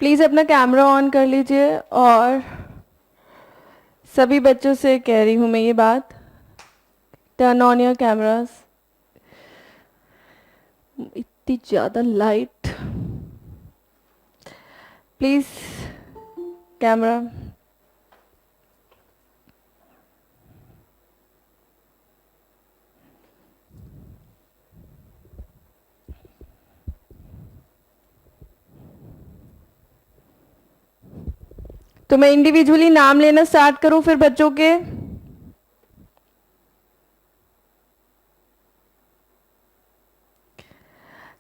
Please अपना camera on कर लीजिए। और सभी बच्चों से कह रही हूँ मैं ये बात, टर्न ऑन योर कैमरास। इतनी ज़्यादा लाइट, प्लीज़ कैमरा। तो मैं इंडिविजुअली नाम लेना स्टार्ट करूं फिर बच्चों के?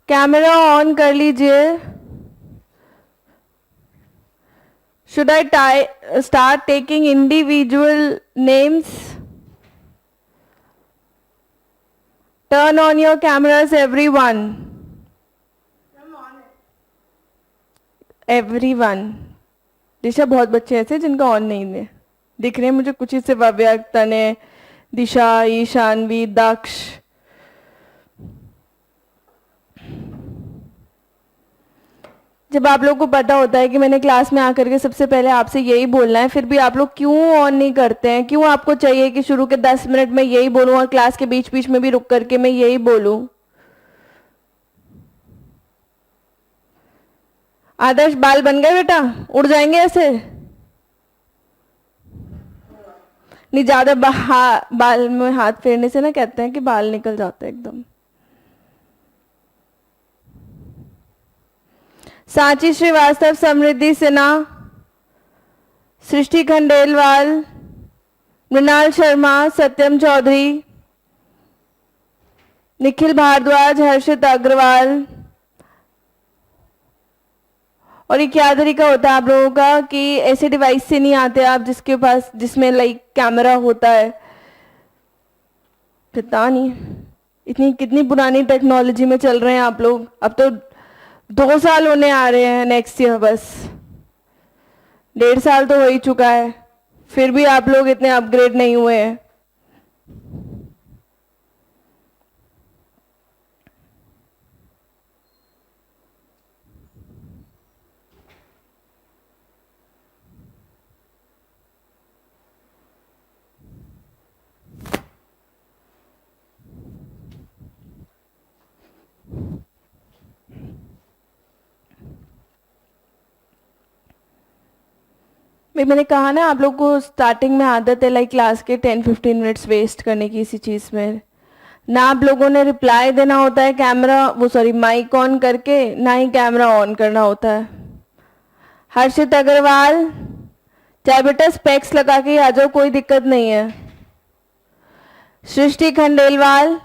कैमरा ऑन कर लीजिए। Should I start taking individual names? Turn on your cameras everyone. Everyone. Disha, बहुत बच्चे ऐसे जिनका ऑन नहीं है दिख रहे हैं मुझे कुछ ही से। भव्या, तने, दिशा, ईशानवी, दक्ष। जब आप लोगों को पता होता है कि मैंने क्लास में आकर के सबसे पहले आपसे यही बोलना है, फिर भी आप लोग क्यों ऑन नहीं करते हैं? क्यों आपको चाहिए कि शुरू के 10 मिनट में यही बोलूं और क्लास के बीच बीच में भी रुक करके मैं यही बोलूं? आदर्श, बाल बन गए बेटा? उड़ जाएंगे ऐसे? नहीं, ज्यादा बाल में हाथ फेरने से ना कहते हैं कि बाल निकल जाते हैं एकदम। सांची श्रीवास्तव, समृद्धि सिन्हा, सृष्टि खंडेलवाल, मृणाल शर्मा, सत्यम चौधरी, निखिल भारद्वाज, हर्षित अग्रवाल। और ये क्या तरीका होता है आप लोगों का कि ऐसे डिवाइस से नहीं आते आप जिसके पास, जिसमें लाइक कैमरा होता है? पता नहीं इतनी कितनी पुरानी टेक्नोलॉजी में चल रहे हैं आप लोग। अब तो 2 साल होने आ रहे हैं नेक्स्ट ईयर, बस 1.5 साल तो हो ही चुका है, फिर भी आप लोग इतने अपग्रेड नहीं हुए हैं। भाई मैंने कहा ना, आप लोग को स्टार्टिंग में आदत है लाइक क्लास के 10-15 मिनट्स वेस्ट करने की इसी चीज़ में। ना आप लोगों ने रिप्लाई देना होता है कैमरा, वो सॉरी माइक ऑन करके, ना ही कैमरा ऑन करना होता है। हर्षित अग्रवाल, चाहे बेटा स्पेक्स लगा के आ जाओ, कोई दिक्कत नहीं है। सृष्टि खंडेलवाल,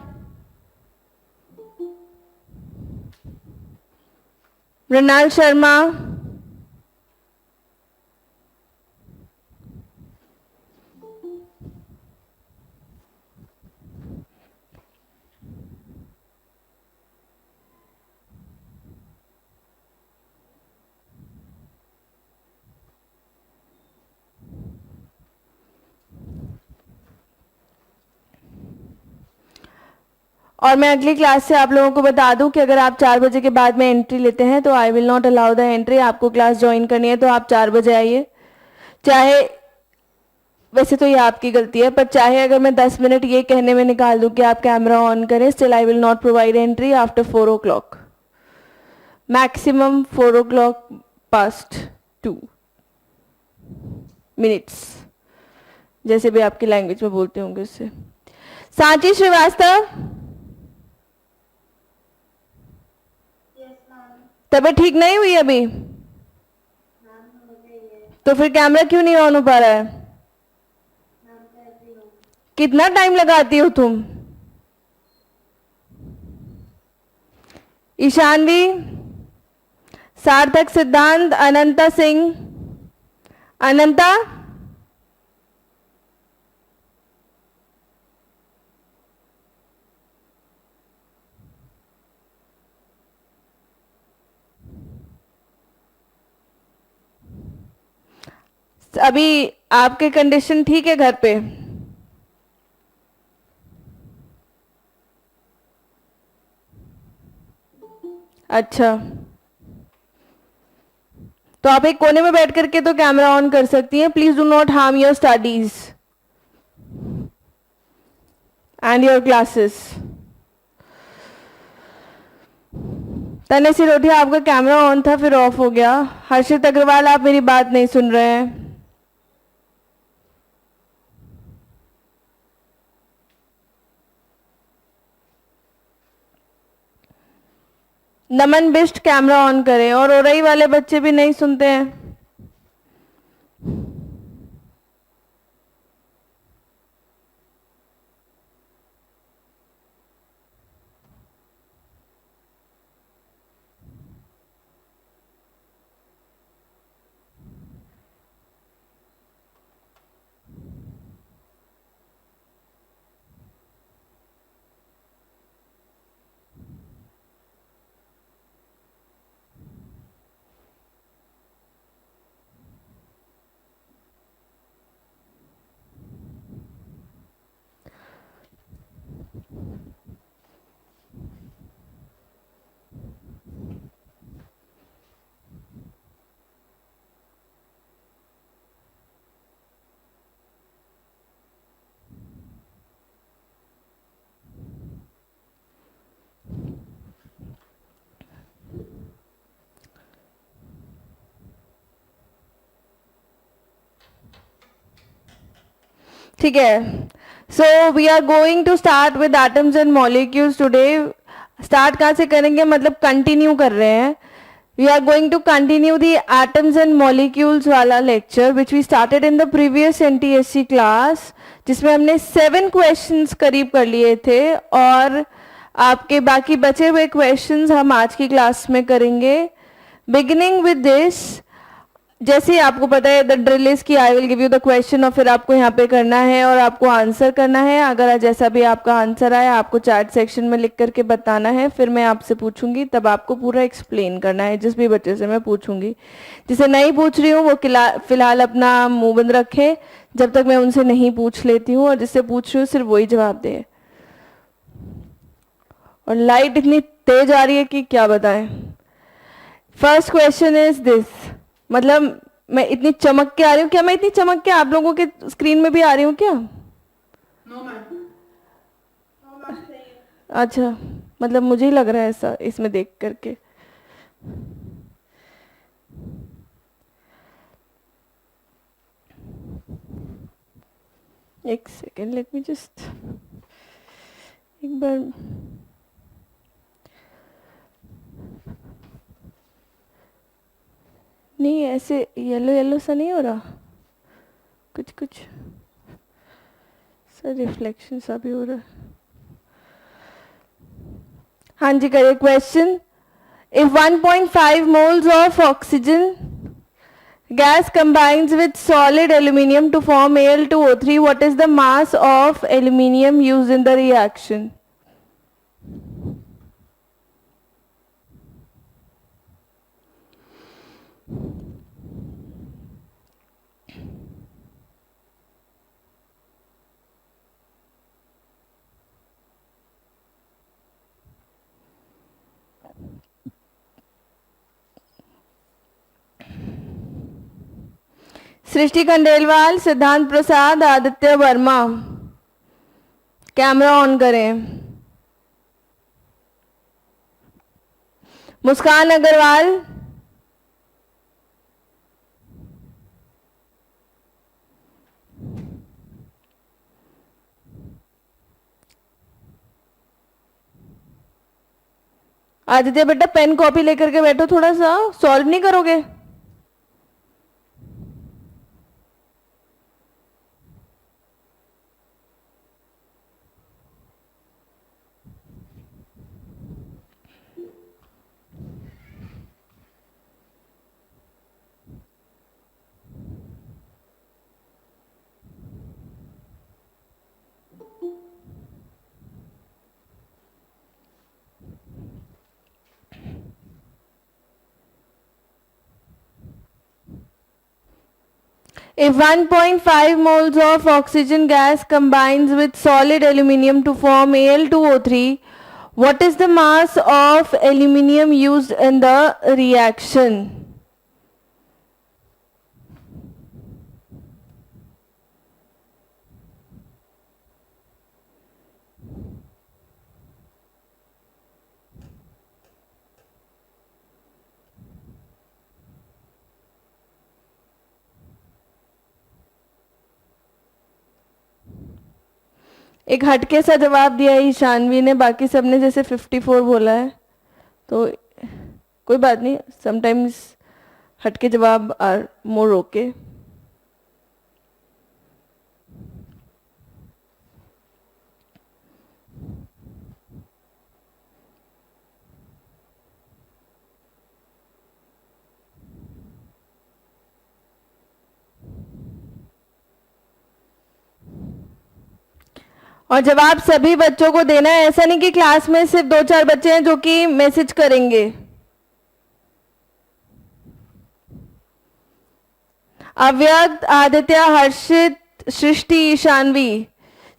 मृणाल शर्मा, और मैं अगली क्लास से आप लोगों को बता दूं कि अगर आप 4 बजे के बाद में एंट्री लेते हैं तो I will not allow the entry. आपको क्लास ज्वाइन करनी है तो आप 4 बजे आइए। चाहे, वैसे तो ये आपकी गलती है, पर चाहे अगर मैं 10 मिनट ये कहने में निकाल दूं कि आप कैमरा ऑन करें, still I will not provide entry after 4 o'clock, maximum 4 o'clock past 2 minutes, जैसे भी आपकी लैंग्वेज में बोलते होंगे उससे। सांची श्रीवास्तव, तबीयत ठीक नहीं हुई अभी? तो फिर कैमरा क्यों नहीं ऑन हो पा रहा है? कितना टाइम लगाती हो तुम? ईशानवी, सार्थक सिद्धांत, अनंता सिंह, अनंता, अभी आपके कंडीशन ठीक है घर पे? अच्छा, तो आप एक कोने में बैठ करके तो कैमरा ऑन कर सकती हैं. Please do not harm your studies and your classes. तने सिरोठिया, आपका कैमरा ऑन था फिर ऑफ हो गया. हर्षित अग्रवाल, आप मेरी बात नहीं सुन रहे हैं. नमन बिष्ट, कैमरा ऑन करें. और ओरई वाले बच्चे भी नहीं सुनते हैं. ठीक है. So we are going to start with atoms and molecules today. Start कहाँ से करेंगे, मतलब कंटिन्यू कर रहे हैं. We are going to continue the atoms and molecules वाला lecture which we started in the previous NTSC class, जिसमें हमने 7 क्वेश्चंस करीब कर लिए थे. और आपके बाकी बचे हुए क्वेश्चंस हम आज की क्लास में करेंगे. बिगिनिंग विद दिस, जैसे ही आपको पता है द ड्रिल इज की I will give you the question और फिर आपको यहाँ पे करना है और आपको आंसर करना है. अगर जैसा भी आपका आंसर आया आपको चैट सेक्शन में लिख करके बताना है. फिर मैं आपसे पूछूंगी, तब आपको पूरा एक्सप्लेन करना है. जिस भी बच्चे से मैं पूछूंगी, जिसे नहीं पूछ रही हूँ वो फिलहाल अपना मुंह बंद रखे जब तक मैं उनसे नहीं पूछ लेती हूँ, और जिससे पूछ रही हूँ सिर्फ वही जवाब दे. और लाइट इतनी तेज आ रही है कि क्या बताएं. फर्स्ट क्वेश्चन इज दिस, मतलब मैं इतनी चमक के आ रही हूँ क्या? मैं इतनी चमक के आप लोगों के स्क्रीन में भी आ रही हूँ क्या? No ma'am. अच्छा, मतलब मुझे ही लग रहा है ऐसा इसमें देख करके. एक सेकेंड, लेट मी जस्ट एक बार. नहीं, ऐसे येलो येलो सा नहीं हो रहा, कुछ कुछ सर रिफ्लेक्शन सा भी हो रहा है. हाँ जी, करिए question. If 1.5 moles of oxygen gas combines with solid aluminium to form Al2O3, what is the mass of aluminium used in the reaction? सृष्टि खंडेलवाल, सिद्धांत प्रसाद, आदित्य वर्मा, कैमरा ऑन करें. मुस्कान अग्रवाल, आदित्य बेटा पेन कॉपी लेकर के बैठो, थोड़ा सा सॉल्व नहीं करोगे? If 1.5 moles of oxygen gas combines with solid aluminium to form Al2O3, what is the mass of aluminium used in the reaction? एक हटके सा जवाब दिया है ईशानवी ने, बाकी सबने जैसे 54 बोला है, तो कोई बात नहीं, समटाइम्स हटके जवाब आर मोर ओके। और जवाब सभी बच्चों को देना है, ऐसा नहीं कि क्लास में सिर्फ 2-4 बच्चे हैं जो कि मैसेज करेंगे। अव्यक्त, आदित्य, हर्षित, सृष्टि, ईशानवी,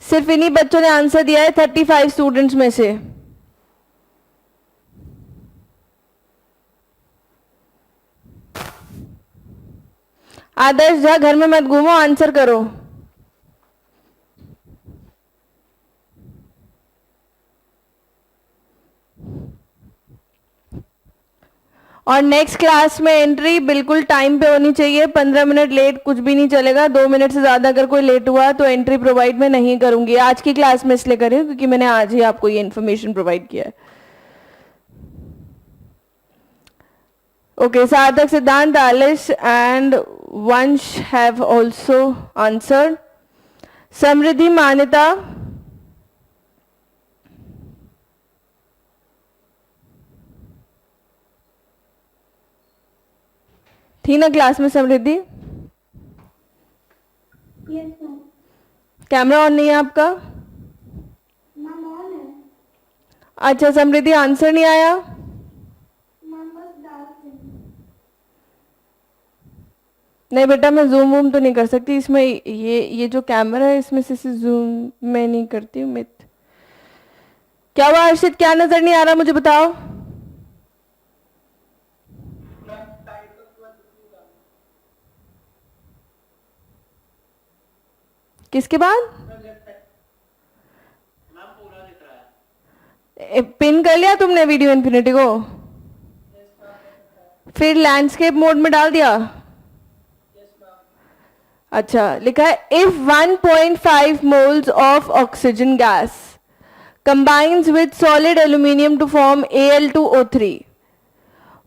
सिर्फ इन्हीं बच्चों ने आंसर दिया है 35 स्टूडेंट्स में से। आदर्श झा, घर में मत घूमो, आंसर करो। और नेक्स्ट क्लास में एंट्री बिल्कुल टाइम पे होनी चाहिए, 15 मिनट लेट कुछ भी नहीं चलेगा। 2 मिनट से ज़्यादा अगर कोई लेट हुआ तो एंट्री प्रोवाइड मैं नहीं करूंगी। आज की क्लास में इसलिए करी हूँ क्योंकि मैंने आज ही आपको ये इन्फॉर्मेशन प्रोवाइड किया है। Okay, Sarthak, Siddhant, Alish and Vansh have also answered. Samriddhi, Manyata, थी ना क्लास में Samriddhi? Yes ma'am. Camera on नहीं है आपका? मैम ऑन है। अच्छा, समृद्धि आंसर नहीं आया? मैम बस डाल दें। नहीं बेटा, मैं जूम वूम तो नहीं कर सकती इसमें, ये जो कैमरा है इसमें से जूम मैं नहीं करती हूँ। मित क्या हुआ हर्षित, क्या नजर नहीं आ रहा मुझे बताओ? किसके बाद? पिन कर लिया तुमने वीडियो इन्फिनिटी को? फिर लैंडस्केप मोड में डाल दिया? अच्छा, लिखा है if 1.5 moles of oxygen gas combines with solid aluminium to form Al2O3,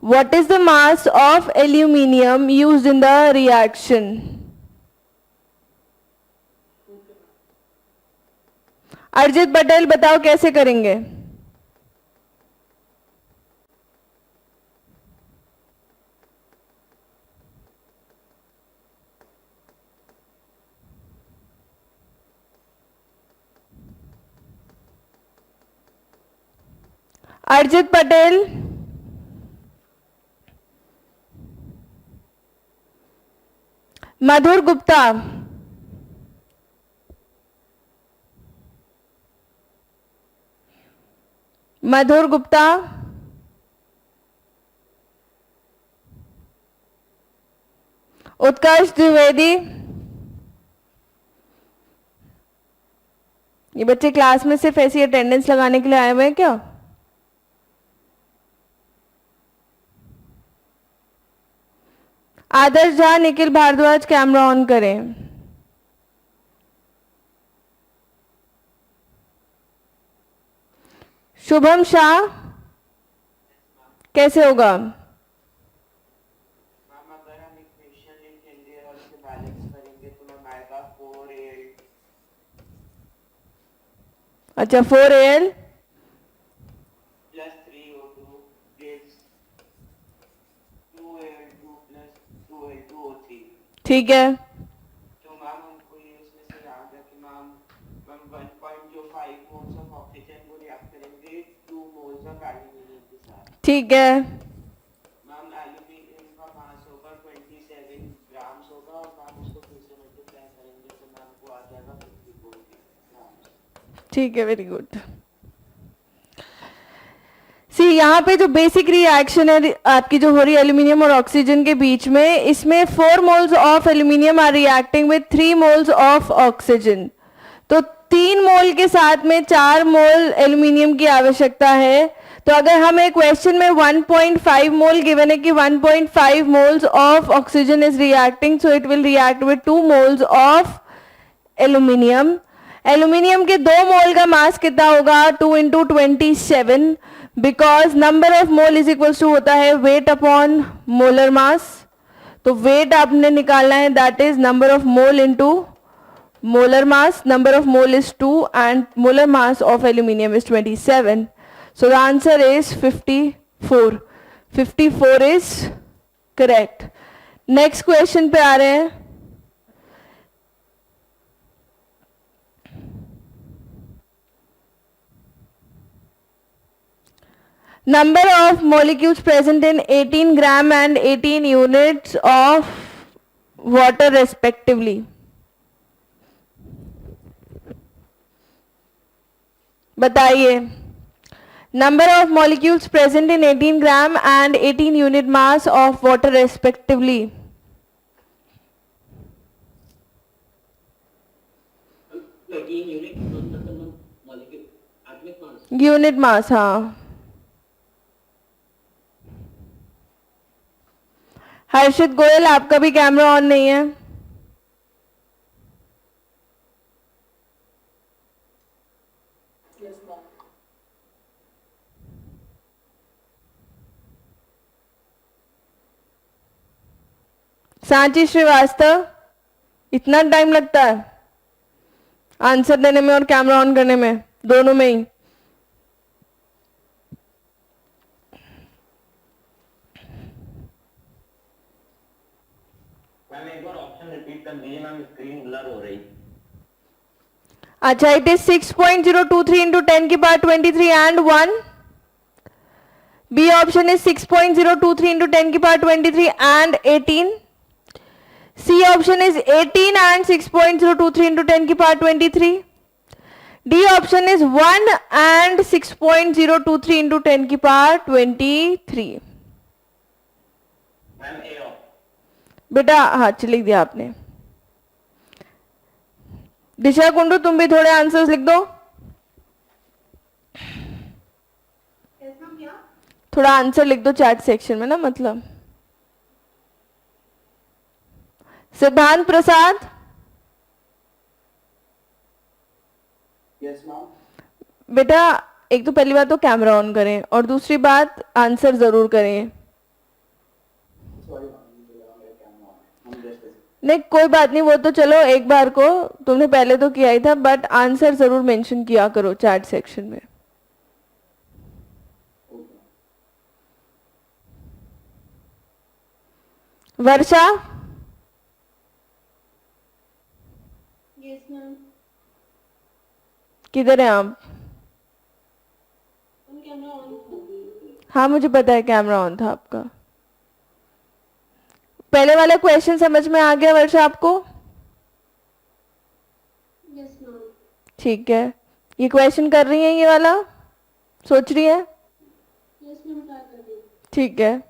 what is the mass of aluminium used in the reaction? अर्जित पटेल बताओ कैसे करेंगे? अर्जित पटेल, मधुर गुप्ता, मधुर गुप्ता, उत्कर्ष द्विवेदी। ये बच्चे क्लास में सिर्फ ऐसी अटेंडेंस लगाने के लिए आए हुए हैं क्या? आदर्श झा, निखिल भारद्वाज, कैमरा ऑन करें। शुभम शाह, कैसे होगा? मैम अगर हम इक्वेशन लिखेंगे और उसे बैलेंस करेंगे तो मैम आएगा 4Al अच्छा, 4Al plus 3O2 gives 2Al2 plus 2Al2O3। ठीक है। तो मैम हमको ये उसमें से याद है कि मैम 1.05 moles of oxygen को रिएक्ट करेंगे 2 moles of एल्यूमिनियम के साथ। ठीक है। मैम एल्यूमिनियम का मास होगा 27 ग्राम्स होगा और मैम उसको फिर से मल्टीप्लाई करेंगे तो मैम को आ जाएगा 54 ग्राम्स। ठीक है, वेरी गुड। सी, यहाँ पे जो बेसिक रिएक्शन है आपकी जो हो रही है एल्यूमिनियम और ऑक्सीजन के बीच में, इसमें 4 moles of aluminium are reacting with 3 moles of oxygen. तो 3 मोल के साथ में 4 मोल एल्यूमिनियम की आवश्यकता है। तो अगर हमें क्वेश्चन में 1.5 मोल गिवन है कि 1.5 moles of oxygen is reacting, so it will react with 2 moles of aluminium aluminium के 2 मोल का मास कितना होगा? 2 into 27, because number of mole is equal to होता है वेट अपॉन मोलर मास। तो वेट आपने निकालना है, that is number of mole into molar mass. Number of mole is 2 and molar mass of aluminium is 27. So the answer is 54. 54 is correct. Next question पे आ रहे हैं. Number of molecules present in 18 gram and 18 units of water respectively. बताइए. Number of molecules present in 18 gram and 18 unit mass of water respectively. 18 unit molecule atomic mass. Unit mass, हाँ. हर्षित गोयल, आपका भी camera on नहीं है. Yes, ma'am. Sanchi Srivastava, इतना time लगता है answer देने में और कैमरा ऑन करने में, दोनों में ही. मैम एक बार ऑप्शन रिपीट कर दीजिए मैम, स्क्रीन ब्लर हो रही. अच्छा, इट इज 6.023 इंटू 10 की power 23 and 1. B option is 6.023 into 10 की power 23 and 18. C option is 18 and 6.023 into 10 की power 23. D option is 1 and 6.023 into 10 की power 23. Ma'am A of. बेटा हाथ लिख दिया आपने. दिशा कुंडू, तुम भी थोड़े आंसर्स लिख दो. Yes, ma'am, क्या? थोड़ा आंसर लिख दो चैट सेक्शन में ना, मतलब. सिद्धांत प्रसाद, यस मैम. बेटा एक तो पहली बात तो कैमरा ऑन करें और दूसरी बात आंसर जरूर करें. सॉरी मैम, मेरा कैमरा ऑन है. हम जस्ट नहीं कोई बात नहीं, वो तो चलो एक बार को तुमने पहले तो किया ही था, बट आंसर जरूर मेंशन किया करो चैट सेक्शन में. वर्षा, Yes, ma'am. किधर हैं आप? Camera on. हाँ मुझे पता है कैमरा ऑन था आपका. पहले वाला क्वेश्चन समझ में आ गया वर्षा आपको? Yes, ma'am. ठीक है. ये क्वेश्चन कर रही हैं, ये वाला सोच रही है? Yes, ma'am, ट्राई कर रही हूँ. ठीक है.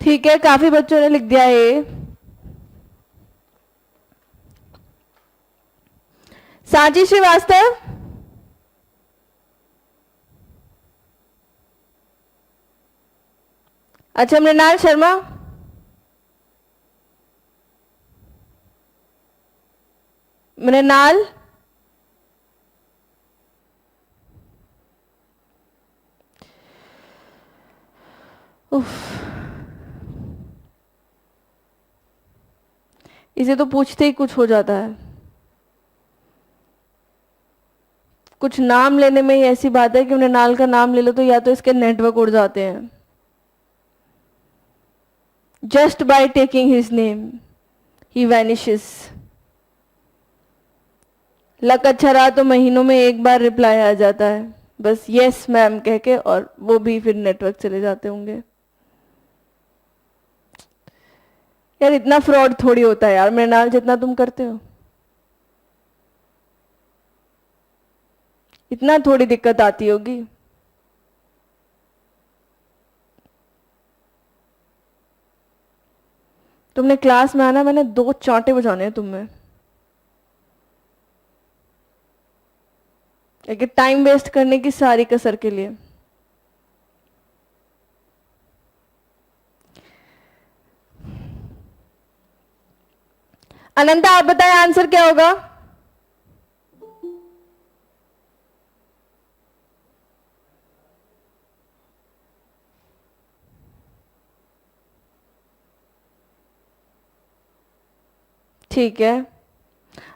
ठीक है, काफी बच्चों ने लिख दिया है. सांची श्रीवास्तव, अच्छा मृणाल शर्मा, मृणाल, इसे तो पूछते ही कुछ हो जाता है। कुछ नाम लेने में ही ऐसी बात है कि मृणाल का नाम ले लो तो या तो इसके नेटवर्क उड़ जाते हैं। Just by taking his name he vanishes. Luck अच्छा रहा तो महीनों में एक बार रिप्लाई आ जाता है, बस यस मैम कह के, और वो भी फिर नेटवर्क चले जाते होंगे। यार इतना फ्रॉड थोड़ी होता है यार मृणाल, जितना तुम करते हो इतना थोड़ी दिक्कत आती होगी। तुमने क्लास में आना, मैंने 2 चांटे बजाने हैं तुम्हें। एक टाइम वेस्ट करने की सारी कसर के लिए। अनंता आप बताएं आंसर क्या होगा? ठीक है,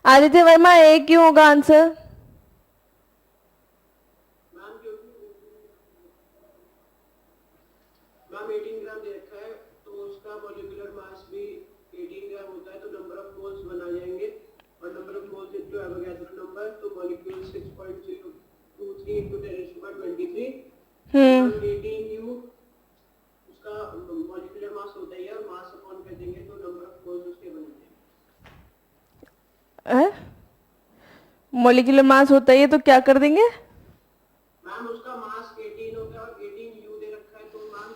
आदित्य वर्मा ए क्यों होगा आंसर? मैम 18 ग्राम दे रखा है तो उसका मॉलिक्यूलर मास भी 18 ग्राम होता है, तो नंबर ऑफ मोल्स बना जाएंगे, और number of moles into Avogadro number, तो मॉलिक्यूल 6.023 into 10⁻23। 18U उसका मॉलिक्यूलर मास होता है और मास अपॉन कर देंगे तो नंबर ऑफ मोल्स उसके बन जाएंगे। मॉलिक्यूलर मास होता है तो क्या कर देंगे? मैम उसका मास 18 होता है और 18U दे रखा है, तो मैम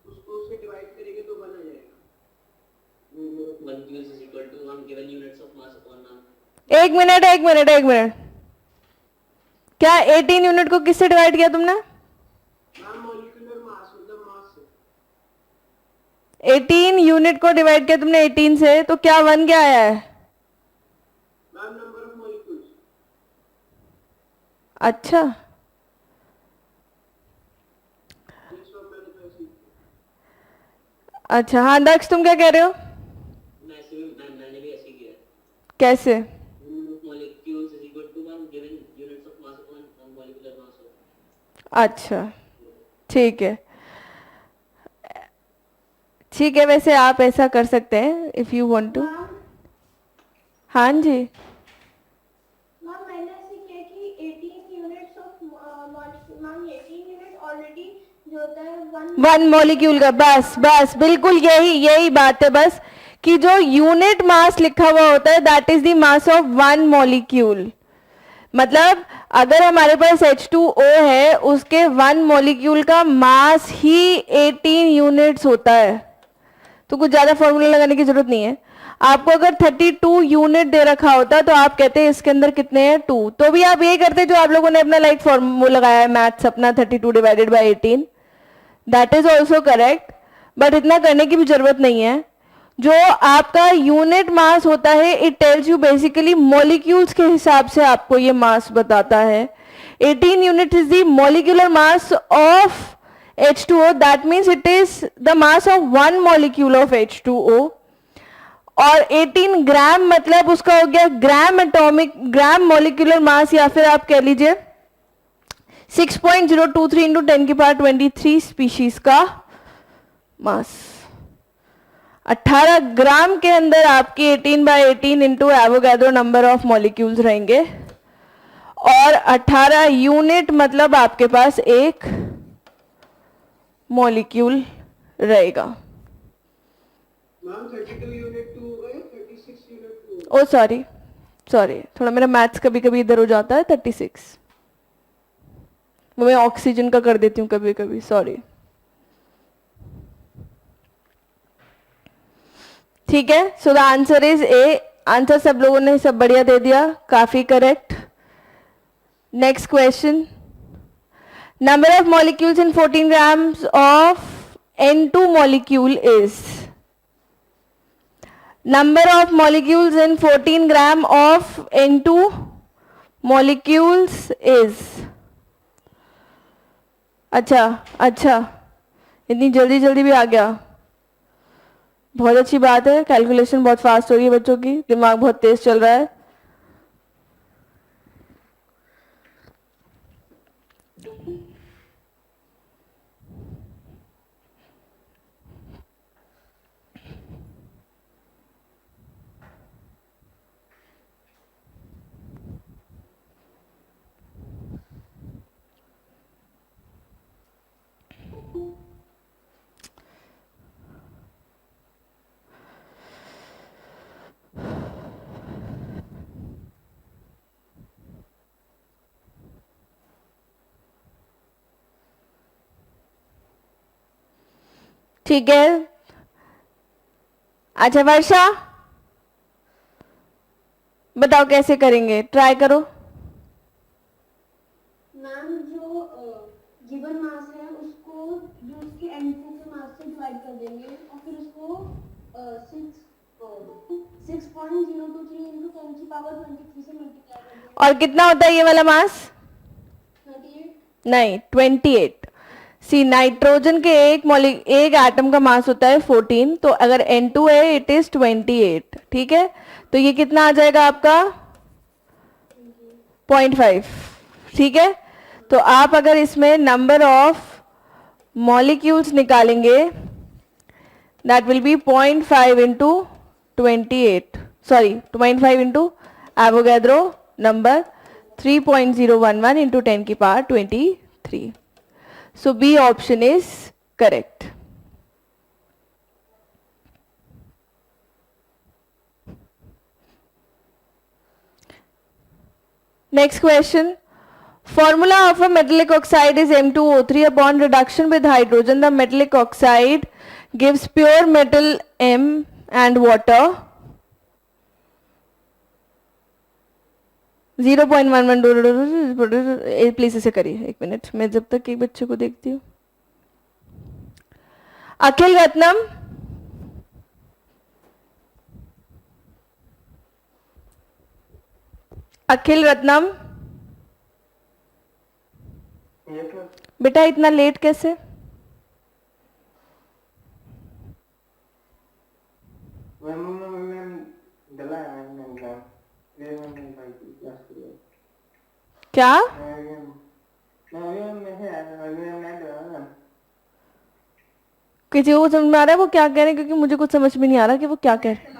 उसको उससे डिवाइड करेंगे तो बन आ जाएगा। molecules is equal to 1 given units of mass upon नाम। एक मिनट, क्या 18 यूनिट को किससे डिवाइड किया तुमने? मैम मॉलिक्यूलर मास मतलब मास से। 18 यूनिट को डिवाइड किया तुमने 18 से, तो क्या 1 क्या आया है? Ma'am number of molecules. अच्छा, अच्छा हाँ दक्ष तुम क्या कह रहे हो? मैंने भी ऐसे ही किया। कैसे? molecules is equal to 1 given units of mass upon molecular mass। अच्छा ठीक है, वैसे आप ऐसा कर सकते हैं इफ यू वांट टू। हाँ जी मैम मैंने ऐसे किया कि 18 units of ma'am 18 unit already जो होता है 1 मॉलिक्यूल का, बस बिल्कुल यही बात है, बस कि जो यूनिट मास लिखा हुआ होता है that is the mass of 1 molecule. मतलब अगर हमारे पास H2O है, उसके 1 मॉलिक्यूल का मास ही 18 यूनिट्स होता है, तो कुछ ज्यादा फॉर्मूला लगाने की जरूरत नहीं है। आपको अगर 32 यूनिट दे रखा होता तो आप कहते हैं इसके अंदर कितने हैं 2, तो भी आप ये करते जो आप लोगों ने अपना लाइक फॉर्मूला लगाया है मैथ्स अपना 32 divided by 18, that is also correct, but इतना करने की भी जरूरत नहीं है। जो आपका यूनिट मास होता है it tells you basically molecules के हिसाब से आपको ये मास बताता है। 18 unit is the molecular mass of H2O, that means it is the mass of 1 molecule of H2O, और 18 ग्राम मतलब उसका हो गया ग्राम मॉलिक्यूलर मास, या फिर आप कह लीजिए 6.023 into 10⁻23 स्पीशीज का मास। 18 ग्राम के अंदर आपकी 18/18 into Avogadro number of molecules रहेंगे, और 18 यूनिट मतलब आपके पास एक मॉलिक्यूल रहेगा। मैम 32 यूनिट 2 होगा या 36 यूनिट 2? ओ सॉरी थोड़ा मेरा मैथ्स कभी कभी इधर हो जाता है। 36 वो मैं ऑक्सीजन का कर देती हूँ कभी कभी, सॉरी। ठीक है, so the answer is a. Answer सब लोगों ने सब बढ़िया दे दिया, काफी correct. Next question. Number of molecules in 14 grams of N2 molecule is. Number of molecules in 14 gram of N2 molecules is. अच्छा, इतनी जल्दी जल्दी भी आ गया, बहुत अच्छी बात है। कैलकुलेशन बहुत फास्ट हो रही है बच्चों की, दिमाग बहुत तेज चल रहा है। ठीक है, अच्छा वर्षा बताओ कैसे करेंगे, ट्राई करो। मैम जो गिवन मास है उसको जो उसके N2 के मास से डिवाइड कर देंगे और फिर उसको 6.023 into 10 की पावर 23 से मल्टीप्लाई कर देंगे। और कितना होता है ये वाला मास? 38। नहीं, 28। सी नाइट्रोजन के एक एटम का मास होता है 14, तो अगर N2 है इट इज 28। ठीक है, तो ये कितना आ जाएगा आपका 0.5। ठीक है, तो आप अगर इसमें नंबर ऑफ मॉलिक्यूल्स निकालेंगे that will be 0.5 into 28, sorry 0.5 into Avogadro number 3.011 into 10 की power 23। So B option is correct. Next question. Formula of a metallic oxide is M2O3. Upon reduction with hydrogen, the metallic oxide gives pure metal M and water 0.11। Please इसे करिए, एक minute, मैं जब तक एक बच्चे को देखती हूँ। अखिल रत्नम, अखिल रत्नम बेटा इतना लेट कैसे? क्या? किसी को समझ में आ रहा है वो क्या कह रहे हैं? क्योंकि मुझे कुछ समझ में नहीं आ रहा कि वो क्या कह रहे हैं।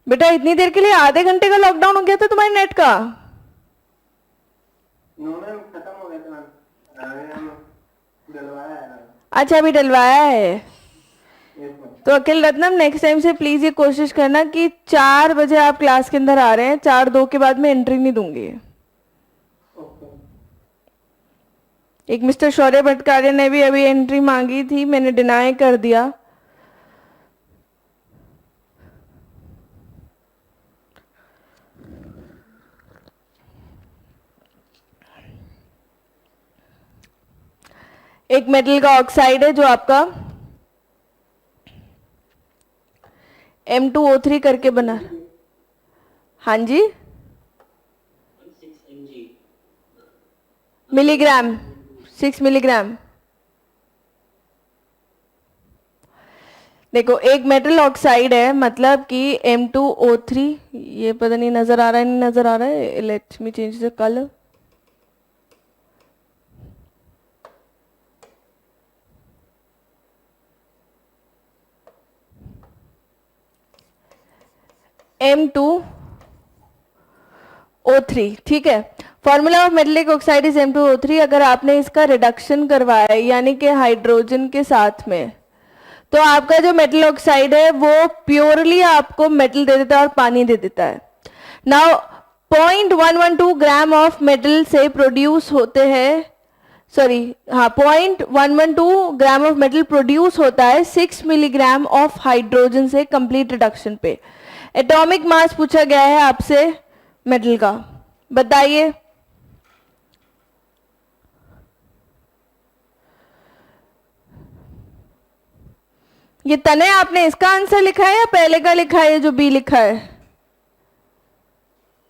बेटा इतनी देर के लिए आधे घंटे का लॉकडाउन हो गया था तुम्हारे नेट का? खत्म हो गया था, डलवाया है। अच्छा अभी डलवाया है। तो अखिल रत्नम नेक्स्ट टाइम से प्लीज ये कोशिश करना कि 4 बजे आप क्लास के अंदर आ रहे हैं, 4:02 के बाद मैं एंट्री नहीं दूंगी। एक मिस्टर शौर्य भट्टाचार्य ने भी अभी एंट्री मांगी थी, मैंने डिनाई कर दिया। एक मेटल का ऑक्साइड है जो आपका M2O3 करके बना। हाँ जी, 6 mg मिलीग्राम, 6 मिलीग्राम। देखो एक मेटल ऑक्साइड है, मतलब कि M2O3, ये पता नहीं नजर आ रहा है नहीं नजर आ रहा है, let me change the colour. M2O3, ठीक है। Formula of metallic oxide is M2O3। अगर आपने इसका रिडक्शन करवाया यानी कि हाइड्रोजन के साथ में, तो आपका जो मेटल ऑक्साइड है वो प्योरली आपको मेटल दे देता है और पानी दे देता है। नाउ 0.112 ग्राम ऑफ मेटल से प्रोड्यूस होते हैं, सॉरी हाँ 0.112 ग्राम ऑफ मेटल प्रोड्यूस होता है 6 मिलीग्राम ऑफ हाइड्रोजन से कंप्लीट रिडक्शन पे। एटॉमिक मास पूछा गया है आपसे मेटल का, बताइए। ये तने आपने इसका आंसर लिखा है या पहले का लिखा है, जो बी लिखा है?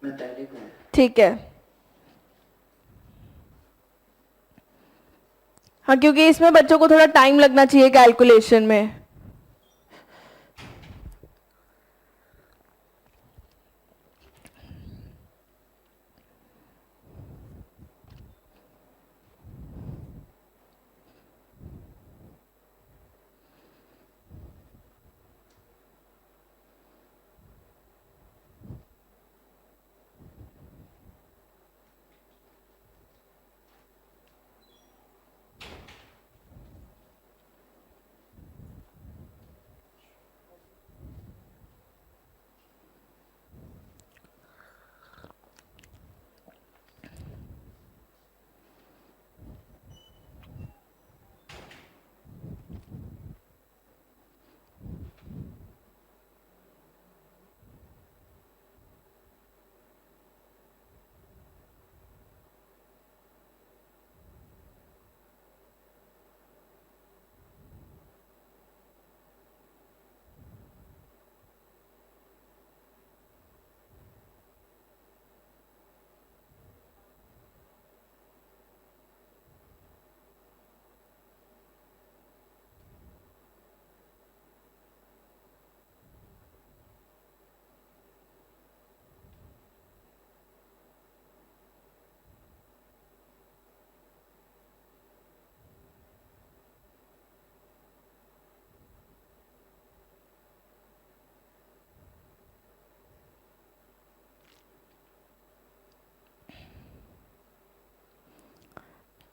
मैं पहले का। ठीक है। हाँ, क्योंकि इसमें बच्चों को थोड़ा टाइम लगना चाहिए कैलकुलेशन में।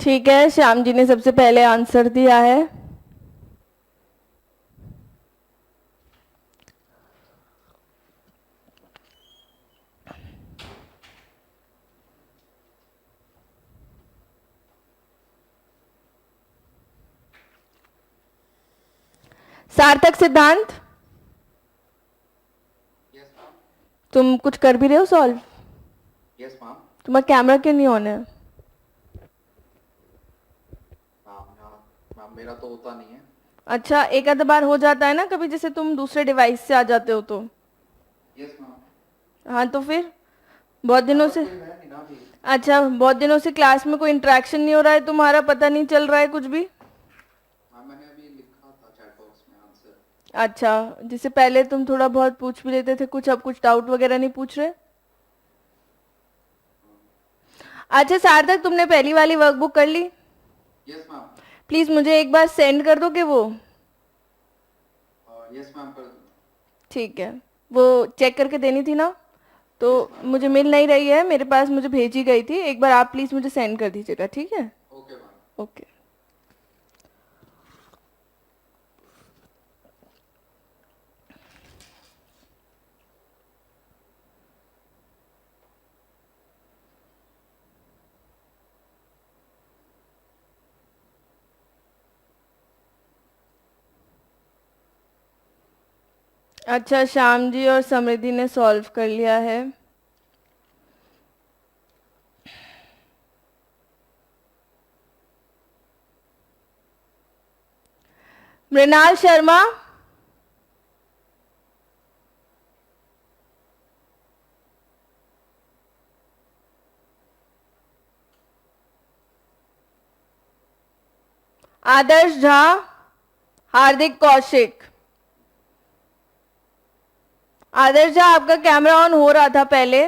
ठीक है, श्याम जी ने सबसे पहले आंसर दिया है। सार्थक सिद्धांत, यस मैम। तुम कुछ कर भी रहे हो सॉल्व? Yes ma'am. तुम्हारा कैमरा क्यों नहीं ऑन है? मैम मैम मेरा तो होता नहीं है। अच्छा, एक आध बार हो जाता है ना कभी, जैसे तुम दूसरे डिवाइस से आ जाते हो तो। Yes ma'am. हाँ, तो फिर बहुत दिनों से, कोई है नहीं ना अभी। अच्छा बहुत दिनों से क्लास में कोई इंटरेक्शन नहीं हो रहा है तुम्हारा, पता नहीं चल रहा है कुछ भी? मैम मैंने अभी लिखा था चैट बॉक्स में आंसर। अच्छा, जिससे पहले तुम थोड़ा बहुत पूछ भी लेते थे कुछ, अब कुछ डाउट वगैरह नहीं पूछ रहे? अच्छा सार्थक, तुमने पहली वाली वर्कबुक कर ली? Yes ma'am. प्लीज मुझे एक बार सेंड कर दोगे वो? यस मैम कर दूँ। ठीक है, वो चेक करके देनी थी ना, तो मुझे मिल नहीं रही है मेरे पास, मुझे भेजी गई थी, एक बार आप प्लीज मुझे सेंड कर दीजिएगा, ठीक है? Okay ma'am. ओके। अच्छा, श्याम जी और समृद्धि ने सॉल्व कर लिया है। मृणाल शर्मा, आदर्श झा, हार्दिक कौशिक। आदर्श झा, आपका कैमरा ऑन हो रहा था पहले,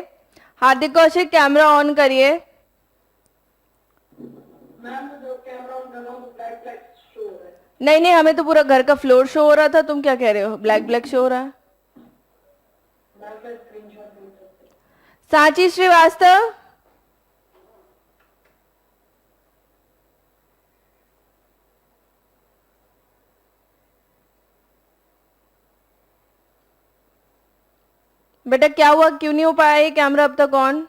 हार्दिक कौशिक कैमरा ऑन करिए। मैम जो कैमरा ऑन कर रहा हूँ तो ब्लैक ब्लैक शो हो रहा है। नहीं नहीं, हमें तो पूरा घर का फ्लोर शो हो रहा था, तुम क्या कह रहे हो ब्लैक ब्लैक शो हो रहा है? ब्लैक ब्लैक स्क्रीनशॉट भेज सकते हैं। सांची श्रीवास्तव, बेटा क्या हुआ, क्यों नहीं हो पाया ये कैमरा अब तक ऑन?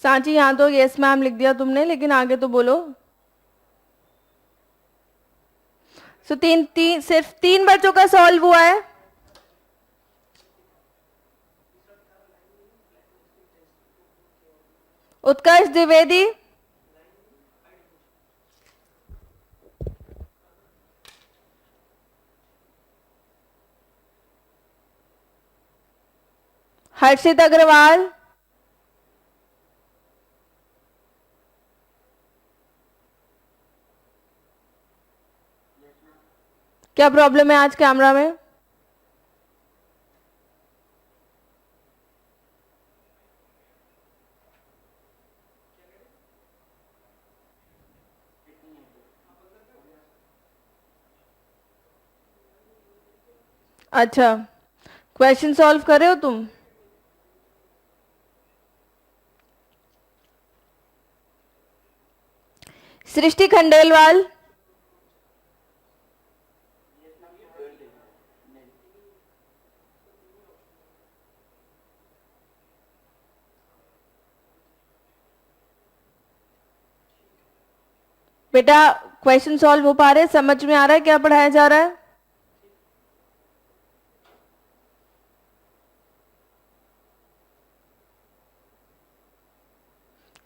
सांची यहाँ तो यस मैम लिख दिया तुमने, लेकिन आगे तो बोलो। सो सिर्फ 3 बच्चों का सॉल्व हुआ है। उत्कर्ष द्विवेदी, हर्षित अग्रवाल, क्या प्रॉब्लम है आज कैमरा में? अच्छा, क्वेश्चन सॉल्व कर रहे हो तुम? सृष्टि खंडेलवाल, बेटा क्वेश्चन सॉल्व हो पा रहे, समझ में आ रहा है क्या पढ़ाया जा रहा है?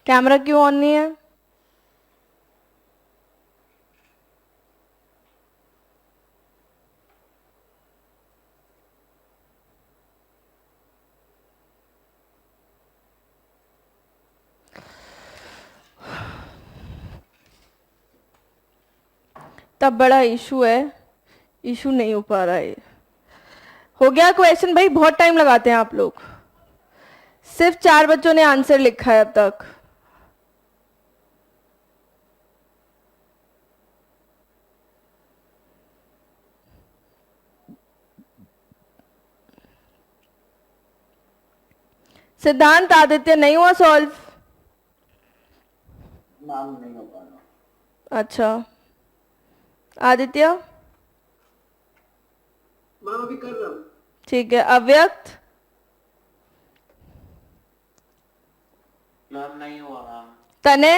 कैमरा क्यों ऑन नहीं है? तब बड़ा इशू है, इशू नहीं हो पा रहा है। हो गया क्वेश्चन? भाई बहुत टाइम लगाते हैं आप लोग। सिर्फ 4 बच्चों ने आंसर लिखा है अब तक। सिद्धांत आदित्य नहीं हुआ सॉल्व? मैम नहीं हो पा रहा। अच्छा, आदित्य मैम अभी कर रहा हूँ। ठीक है। अव्यक्त, मैम नहीं हुआ मैम। तने,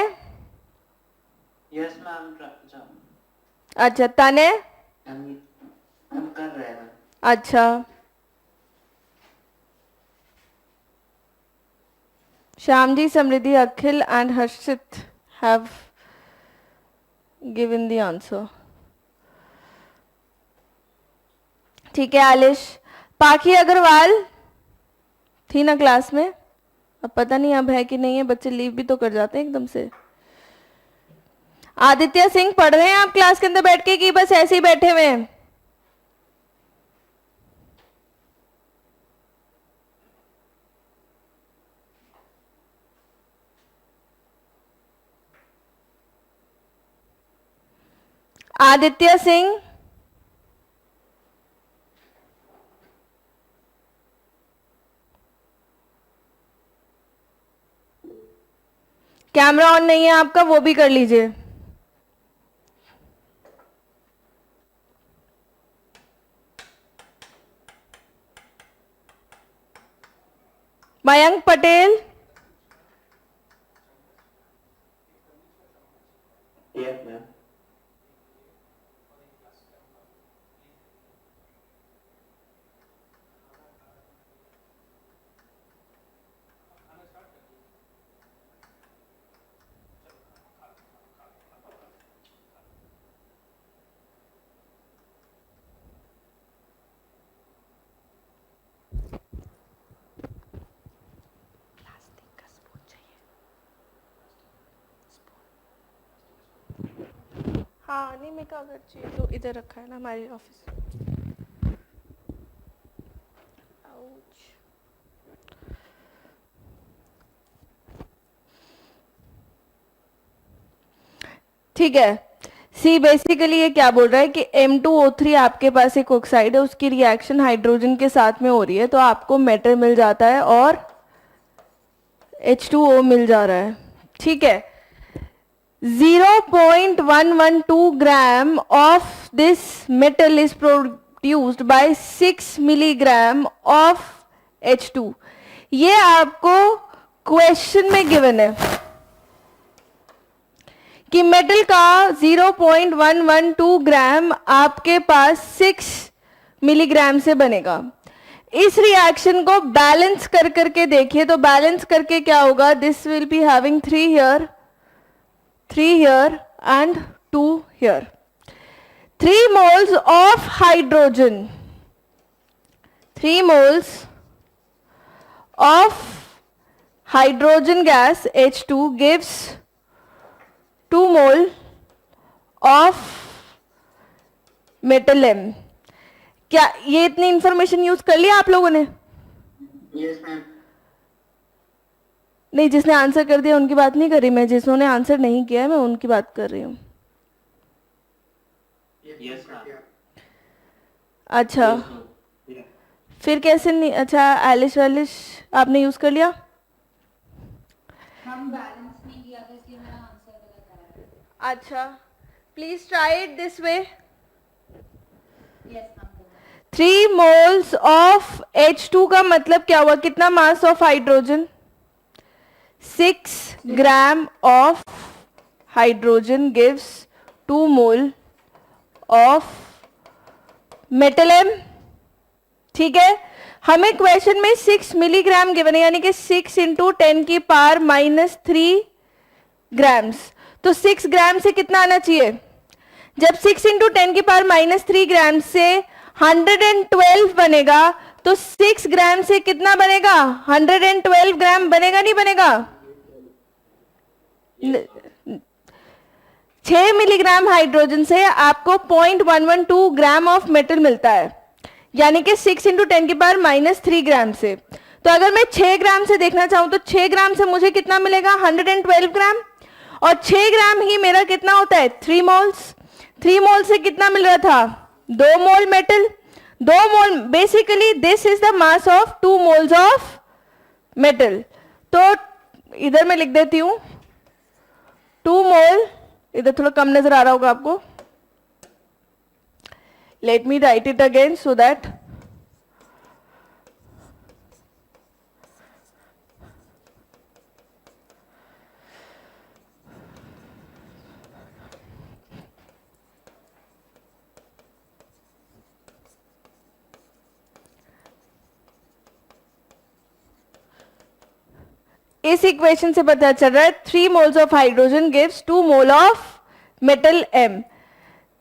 यस मैम। अच्छा तने, हम कर रहे हैं। अच्छा Shyamji, Samriddhi, Akhil and Harshit have given the answer. ठीक है आलिश। पाखी अग्रवाल थी ना क्लास में? अब पता नहीं अब है कि नहीं है, बच्चे लीव भी तो कर जाते हैं एकदम से। आदित्य सिंह, पढ़ रहे हैं आप क्लास के अंदर बैठ के कि बस ऐसे ही बैठे हुए हैं? आदित्य सिंह, कैमरा ऑन नहीं है आपका, वो भी कर लीजिए। Mayank Patel, yes ma'am. हाँ नहीं, मेरे को अगर चाहिए तो इधर रखा है ना हमारे ऑफिस। ठीक है। सी बेसिकली ये क्या बोल रहा है कि M2O3 आपके पास एक ऑक्साइड है, उसकी रिएक्शन हाइड्रोजन के साथ में हो रही है, तो आपको मेटल मिल जाता है और H2O मिल जा रहा है। ठीक है। 0.112 gram of this metal is produced by 6 milligram of H2। ये आपको क्वेश्चन में गिवन है कि मेटल का 0.112 ग्राम आपके पास 6 मिलीग्राम से बनेगा। इस रिएक्शन को बैलेंस कर करके देखिए, तो बैलेंस करके क्या होगा, this will be having 3 here and 2 here. 3 moles of hydrogen, 3 moles of hydrogen gas H2 gives 2 mole of metal M। क्या ये इतनी इंफॉर्मेशन यूज कर लिया आप लोगों ने? Yes ma'am. नहीं, जिसने आंसर कर दिया उनकी बात नहीं कर रही मैं, जिन्होंने आंसर नहीं किया है मैं उनकी बात कर रही हूँ। Yes, ma'am. अच्छा, Yeah. फिर कैसे नहीं? अच्छा, एलिश वैलिश आपने यूज कर लिया? हम बैलेंस नहीं किया था इसलिए मेरा आंसर गलत आया। अच्छा, please try it this way. Yes ma'am. 3 moles of H2 का मतलब क्या हुआ, कितना मास of hydrogen? 6 gram of hydrogen gives 2 mole of metal M। ठीक है, हमें क्वेश्चन में 6 मिलीग्राम गिवन है, यानी कि 6 इंटू 10 की पावर -3 ग्राम्स। तो 6 ग्राम से कितना आना चाहिए? जब 6 इंटू 10 की पावर -3 ग्राम से 112 बनेगा, तो 6 ग्राम से कितना बनेगा? 112 ग्राम बनेगा, नहीं बनेगा? 6 मिलीग्राम हाइड्रोजन से आपको 0.112 ग्राम ऑफ मेटल मिलता है, यानी कि 6 इंटू 10 की पावर -3 ग्राम से। तो अगर मैं 6 ग्राम से देखना चाहूं तो 6 ग्राम से मुझे कितना मिलेगा? 112 ग्राम। और 6 ग्राम ही मेरा कितना होता है? 3 मोल्स। 3 मोल से कितना मिल रहा था? 2 mole metal. 2 mole, basically this is the mass of 2 moles of metal. तो इधर मैं लिख देती हूं 2 मोल, इधर थोड़ा कम नजर आ रहा होगा आपको, let me right it again so that इस इक्वेशन से पता चल रहा है 3 moles of hydrogen gives 2 mole of metal M,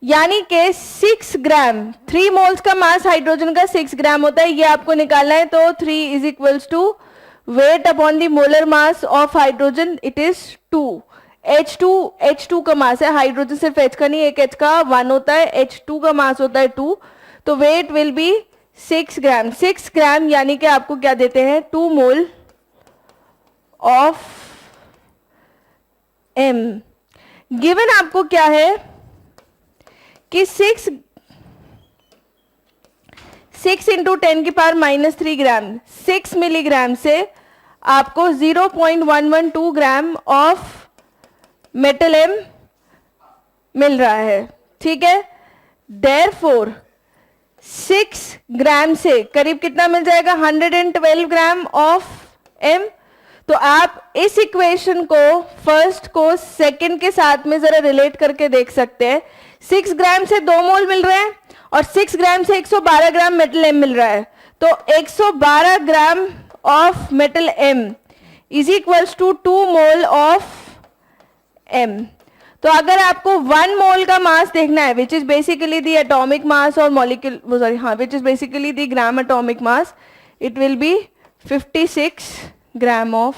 यानी कि 6 ग्राम, 3 मोल्स का मास हाइड्रोजन का 6 ग्राम होता है, ये आपको निकालना है। तो 3 is equals to weight upon the molar mass of hydrogen, it is 2। H2 का मास है, हाइड्रोजन सिर्फ H का नहीं, एक H का 1 होता है, H2 का मास होता है 2, तो वेट विल बी 6 ग्राम। 6 ग्राम यानी कि आपको क्या देते हैं? 2 मोल ऑफ M। गिवन आपको क्या है कि 6 इंटू 10 की पावर -3 ग्राम, 6 मिलीग्राम से आपको 0.112 ग्राम ऑफ मेटल M मिल रहा है। ठीक है, देयरफॉर 6 ग्राम से करीब कितना मिल जाएगा? 112 ग्राम ऑफ M। तो आप इस इक्वेशन को फर्स्ट को सेकंड के साथ में जरा रिलेट करके देख सकते हैं। 6 ग्राम से 2 मोल मिल रहे हैं और 6 ग्राम से 112 ग्राम मेटल M मिल रहा है, तो 112 gram of metal M is equals to 2 mole of M। तो अगर आपको 1 मोल का मास देखना है, which is basically the atomic mass और मॉलिक्यूल, सॉरी हाँ, which is basically the gram atomic mass, it will be 56 gram of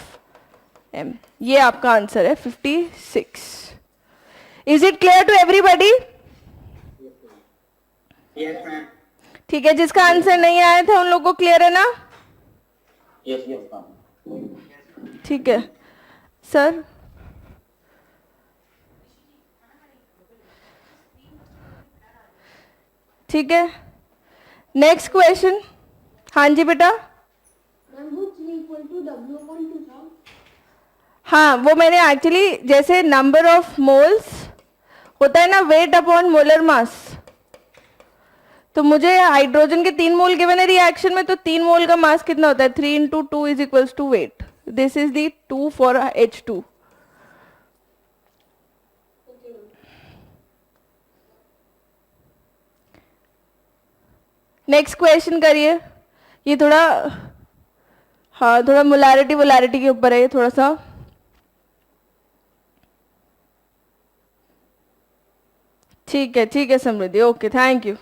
M। ये आपका आंसर है 56। Is it clear to everybody? Yes ma'am. ठीक है, जिसका आंसर नहीं आया था उन लोगों को क्लियर है ना? Yes, ma'am. ठीक है सर। ठीक है, नेक्स्ट क्वेश्चन। हाँ जी बेटा। मैम वो 3 इक्वल टू W/2 था। हाँ, वो मैंने एक्चुअली, जैसे नंबर ऑफ मोल्स होता है ना वेट अपॉन मोलर मास, तो मुझे हाइड्रोजन के 3 मोल गिवन है रिएक्शन में, तो 3 मोल का मास कितना होता है? 3 into 2 is equals to weight. This is the 2 for H2. Next question करिए. ये थोड़ा, हाँ थोड़ा मोलारिटी वोलारिटी के ऊपर है ये थोड़ा सा. ठीक है समृद्धि, ओके थैंक यू.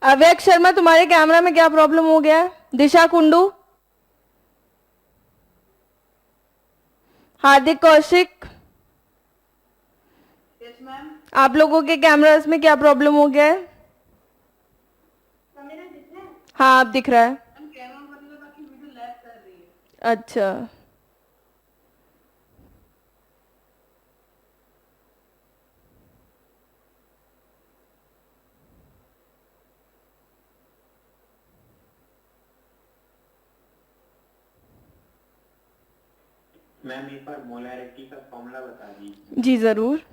अव्यक्त शर्मा, तुम्हारे कैमरा में क्या प्रॉब्लम हो गया है? दिशा कुंडू, हार्दिक कौशिक, आप लोगों के कैमरास में क्या प्रॉब्लम हो गया है? हाँ आप दिख रहा है. अच्छा मैम एक बार मोलैरिटी का फॉर्मूला बता दीजिए. जी जरूर.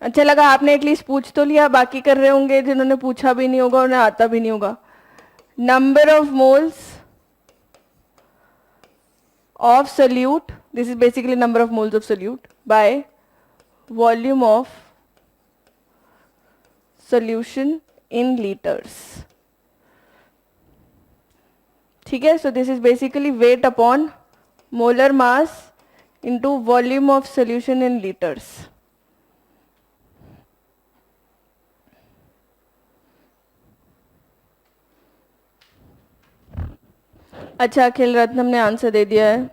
अच्छा लगा आपने एटलीस्ट पूछ तो लिया, बाकी कर रहे होंगे जिन्होंने पूछा भी नहीं होगा, उन्हें आता भी नहीं होगा. Number of moles of solute, this is basically number of moles of solute by volume of solution in liters. ठीक है, so this is basically weight upon molar mass into volume of solution in liters. अच्छा अखिल रत्नम ने answer दे दिया है.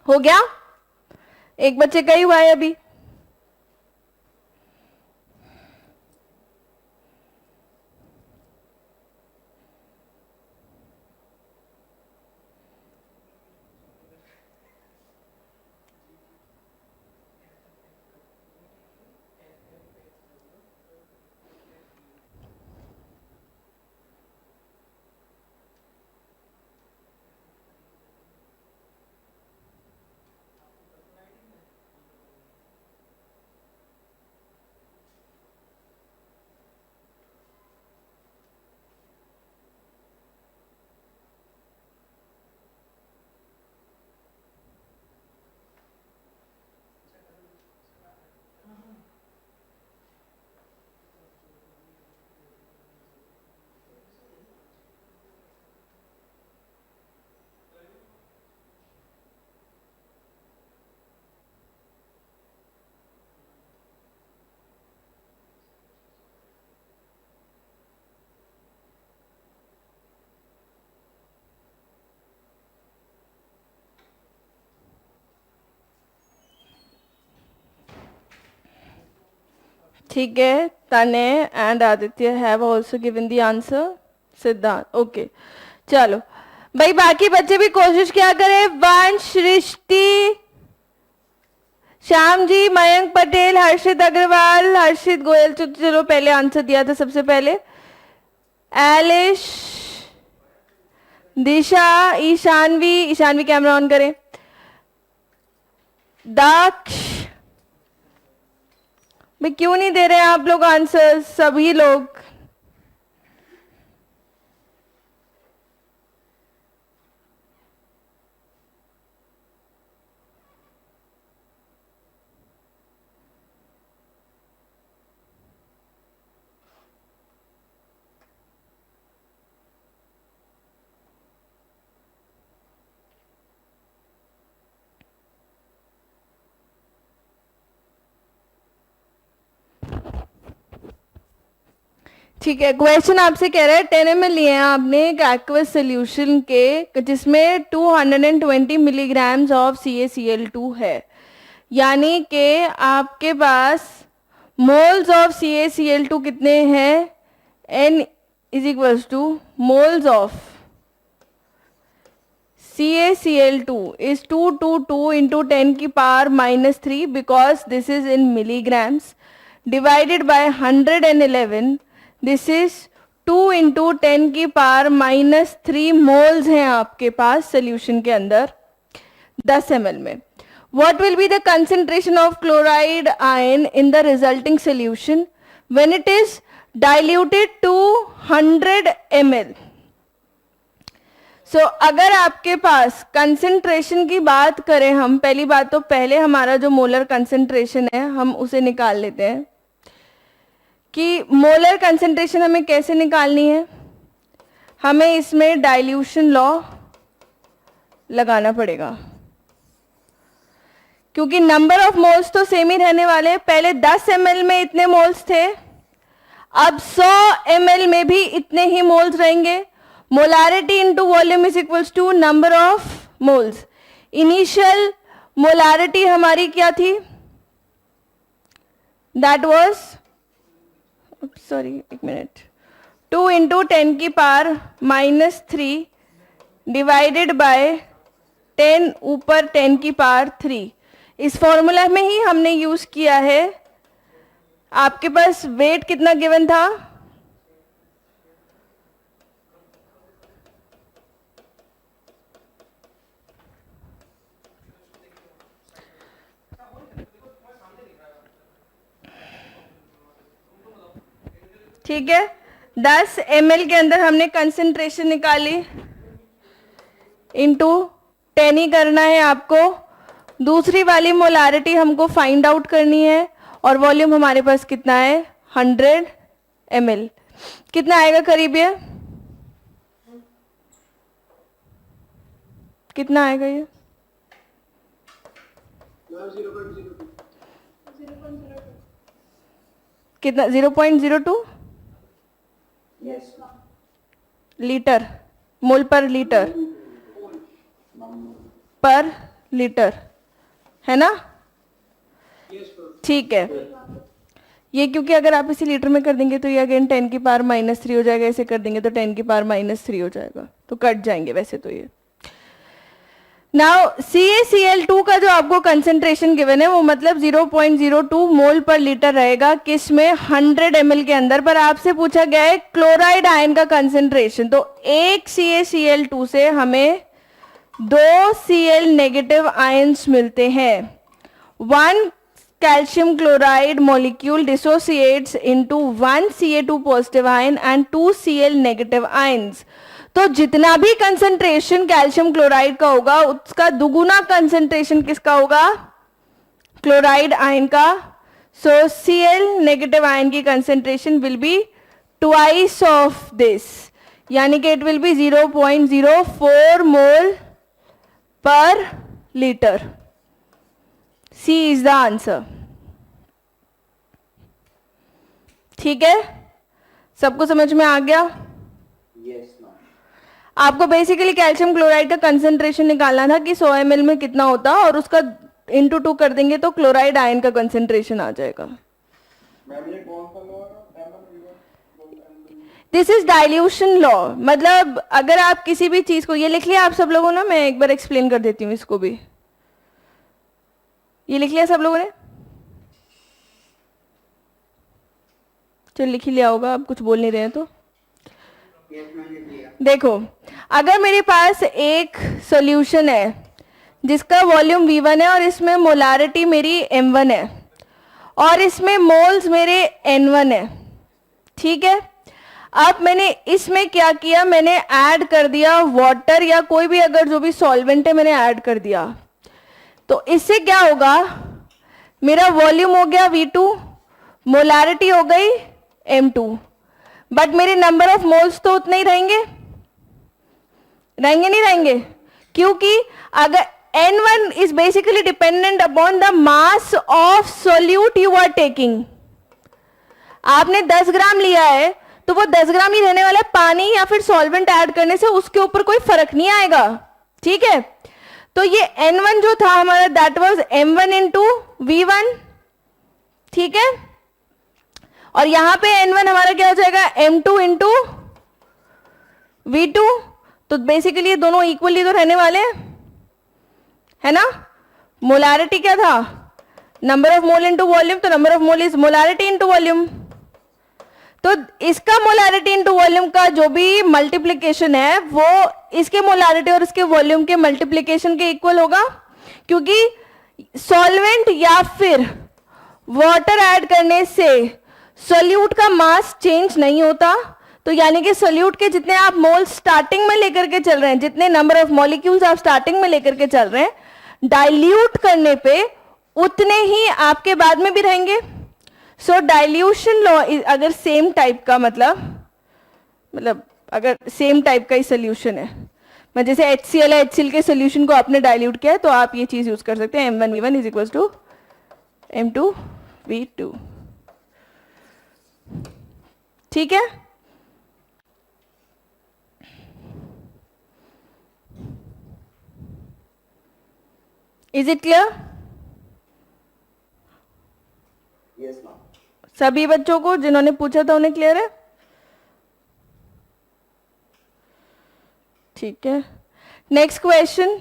हो गया? एक बच्चे का ही हुआ है अभी. ठीक है, तने and Aditya have also given the answer. सिद्धांत, ओके. चलो भाई, बाकी बच्चे भी कोशिश क्या करें. वंश, सृष्टि, श्याम जी, मयंक पटेल, हर्षित अग्रवाल, हर्षित गोयल, चलो पहले आंसर दिया था सबसे पहले. Eilish, Disha, Ishanvi camera on करें. दक्ष, भाई क्यों नहीं दे रहे हैं आप लोग आंसर सभी लोग. ठीक है, क्वेश्चन आपसे कह रहा है 10 ml लिए हैं आपने एक एक्वस सोल्यूशन के जिसमें 220 मिलीग्राम्स ऑफ CaCl2 है, यानी कि आपके पास मोल्स ऑफ CaCl2 कितने हैं. N is equals two moles of CaCl2 is 222 into 10 की power -3 because this is in milligrams divided by 111. This is 2 into 10 की पावर -3 मोल्स हैं आपके पास सोल्यूशन के अंदर 10 ml में. What will be the concentration of chloride ion in the resulting solution when it is diluted to 100 ml? So, अगर आपके पास concentration की बात करें हम, पहली बात तो पहले हमारा जो मोलर कंसेंट्रेशन है हम उसे निकाल लेते हैं कि मोलर कंसेंट्रेशन हमें कैसे निकालनी है. हमें इसमें डाइल्यूशन लॉ लगाना पड़ेगा क्योंकि नंबर ऑफ मोल्स तो सेम ही रहने वाले हैं. पहले 10 ml में इतने मोल्स थे, अब 100 ml में भी इतने ही मोल्स रहेंगे. Molarity into volume is equals to number of moles. Initial molarity हमारी क्या थी, दैट वाज, सॉरी एक मिनट, 2 into 10 की पावर -3 डिवाइडेड बाय 10 ऊपर 10 की पावर 3. इस फॉर्मूला में ही हमने यूज किया है. आपके पास वेट कितना गिवन था, ठीक है. 10 ml के अंदर हमने कंसेंट्रेशन निकाली, इनटू 10 ही करना है आपको. दूसरी वाली मोलारिटी हमको फाइंड आउट करनी है और वॉल्यूम हमारे पास कितना है 100 ml. कितना आएगा करीब, ये कितना आएगा, ये 0.02. कितना 0.02 लीटर, मोल पर लीटर है ना. ठीक है. ये क्योंकि अगर आप इसे लीटर में कर देंगे तो ये अगेन 10 की पावर -3 हो जाएगा, ऐसे कर देंगे तो 10 की पावर -3 हो जाएगा, तो कट जाएंगे वैसे तो ये. नाउ CaCl2 का जो आपको कंसेंट्रेशन गिवन है वो मतलब 0.02 मोल पर लीटर रहेगा, किस में 100 ml के अंदर. पर आपसे पूछा गया है क्लोराइड आयन का कंसेंट्रेशन, तो एक CaCl2 से हमें 2 Cl नेगेटिव आयंस मिलते हैं. 1 calcium chloride molecule dissociates into 1 Ca2 positive ion and 2 Cl negative ions. तो जितना भी कंसेंट्रेशन कैल्शियम क्लोराइड का होगा उसका दुगुना कंसेंट्रेशन किसका होगा, क्लोराइड आयन का. सो Cl नेगेटिव आयन की concentration will be twice of this, यानी कि इट विल बी 0.04 मोल पर litre. C is the answer. ठीक है, सबको समझ में आ गया. आपको बेसिकली कैल्शियम क्लोराइड का कंसेंट्रेशन निकालना था कि 100 ml में कितना होता और उसका इंटू 2 कर देंगे तो क्लोराइड आयन का कंसेंट्रेशन आ जाएगा. This is dilution law. मतलब अगर आप किसी भी चीज को, ये लिख लिया आप सब लोगों ने, मैं एक बार एक्सप्लेन कर देती हूँ इसको भी। ये लिख लिया सब लोगों ने? चलो लिख ही लिया होगा, अब कुछ बोल नहीं रहे हैं तो। देखो, अगर मेरे पास एक सॉल्यूशन है जिसका वॉल्यूम V1 है और इसमें मोलारिटी मेरी M1 है और इसमें मोल्स मेरे N1 है, ठीक है। अब मैंने इसमें क्या किया, मैंने ऐड कर दिया वाटर या कोई भी अगर जो भी सॉल्वेंट है मैंने ऐड कर दिया, तो इससे क्या होगा, मेरा वॉल्यूम हो गया V2, मोलारिटी हो गई M2, बट मेरे नंबर ऑफ मोल्स तो उतने ही रहेंगे, रहेंगे नहीं रहेंगे? क्योंकि अगर N1 is basically dependent upon the mass of solute you are taking. आपने 10 ग्राम लिया है तो वो 10 ग्राम ही रहने वाला है, पानी या फिर सॉल्वेंट ऐड करने से उसके ऊपर कोई फर्क नहीं आएगा, ठीक है। तो ये N1 जो था हमारा, that was M1 into V1, ठीक है। और यहां पे N1 हमारा क्या हो जाएगा, M2 इंटू V2। तो बेसिकली ये दोनों इक्वली तो रहने वाले हैं, है ना। मोलारिटी क्या था, number of mole into volume, तो number of mole is molarity into volume. तो इसका मोलारिटी इंटू वॉल्यूम का जो भी मल्टीप्लीकेशन है वो इसके मोलारिटी और इसके वॉल्यूम के मल्टीप्लीकेशन के इक्वल होगा, क्योंकि सॉल्वेंट या फिर वाटर ऐड करने से सोल्यूट का मास चेंज नहीं होता। तो यानी कि सोल्यूट के जितने आप मोल स्टार्टिंग में लेकर के चल रहे हैं, जितने नंबर ऑफ मॉलिक्यूल्स आप स्टार्टिंग में लेकर के चल रहे हैं, डाइल्यूट करने पे उतने ही आपके बाद में भी रहेंगे। सो डाइल्यूशन लॉ अगर सेम टाइप का, मतलब अगर सेम टाइप का ही सोल्यूशन है, मैं जैसे HCl है, HCl के सोल्यूशन को आपने डाइल्यूट किया है, तो आप ये चीज यूज कर सकते हैं, M1V1 is equal to M2V2, ठीक है। Is it clear? Yes ma'am. सभी बच्चों को जिन्होंने पूछा था उन्हें क्लियर है? ठीक है, नेक्स्ट क्वेश्चन।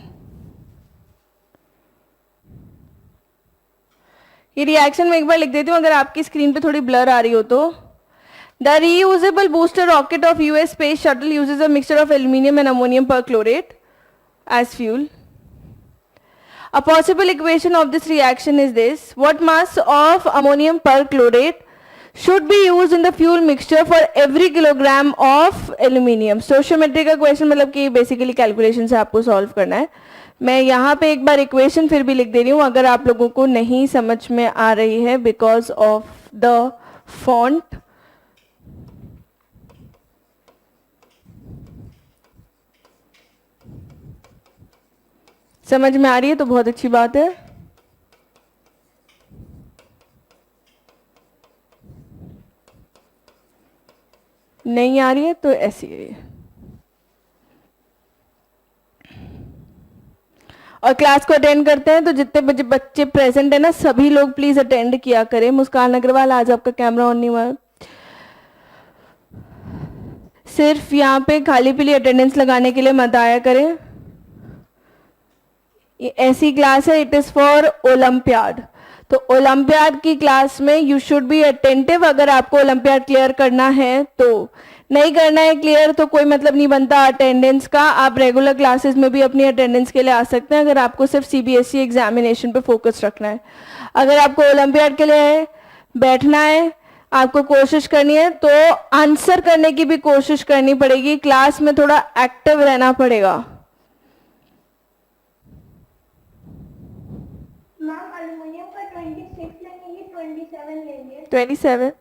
ये रिएक्शन में एक बार लिख देती हूँ, अगर आपकी स्क्रीन पे थोड़ी ब्लर आ रही हो तो। The reusable booster rocket of US space shuttle uses a mixture of aluminium and ammonium perchlorate as fuel. A possible equation of this reaction is this: what mass of ammonium perchlorate should be used in the fuel mixture for every kilogram of aluminium? Stoichiometry का question, मतलब कि basically calculation से आपको solve करना है। मैं यहाँ पे एक बार इक्वेशन फिर भी लिख दे रही हूँ अगर आप लोगों को नहीं समझ में आ रही है, बिकॉज ऑफ द फॉन्ट। समझ में आ रही है तो बहुत अच्छी बात है। नहीं आ रही है तो ऐसी है। और क्लास को अटेंड करते हैं तो जितने बच्चे प्रेजेंट है ना, सभी लोग प्लीज अटेंड किया करें। मुस्कान अग्रवाल, आज आपका कैमरा ऑन नहीं हुआ, सिर्फ यहाँ पे खाली पीली अटेंडेंस लगाने के लिए मत आया करें। ये ऐसी क्लास है, इट इज फॉर ओलंपियाड। तो ओलंपियाड की क्लास में यू शुड बी अटेंटिव। अगर आपको ओलंपियाड क्लियर करना है तो, नहीं करना है क्लियर तो कोई मतलब नहीं बनता अटेंडेंस का। आप रेगुलर क्लासेस में भी अपनी अटेंडेंस के लिए आ सकते हैं अगर आपको सिर्फ CBSE एग्जामिनेशन पे फोकस रखना है। अगर आपको ओलंपियाड के लिए बैठना है, आपको कोशिश करनी है, तो आंसर करने की भी कोशिश करनी पड़ेगी। क्लास में थोड़ा एक्टिव रहना पड़ेगा। मैम एल्युमिनियम का 26 लेंगे, 27 लेंगे। 27।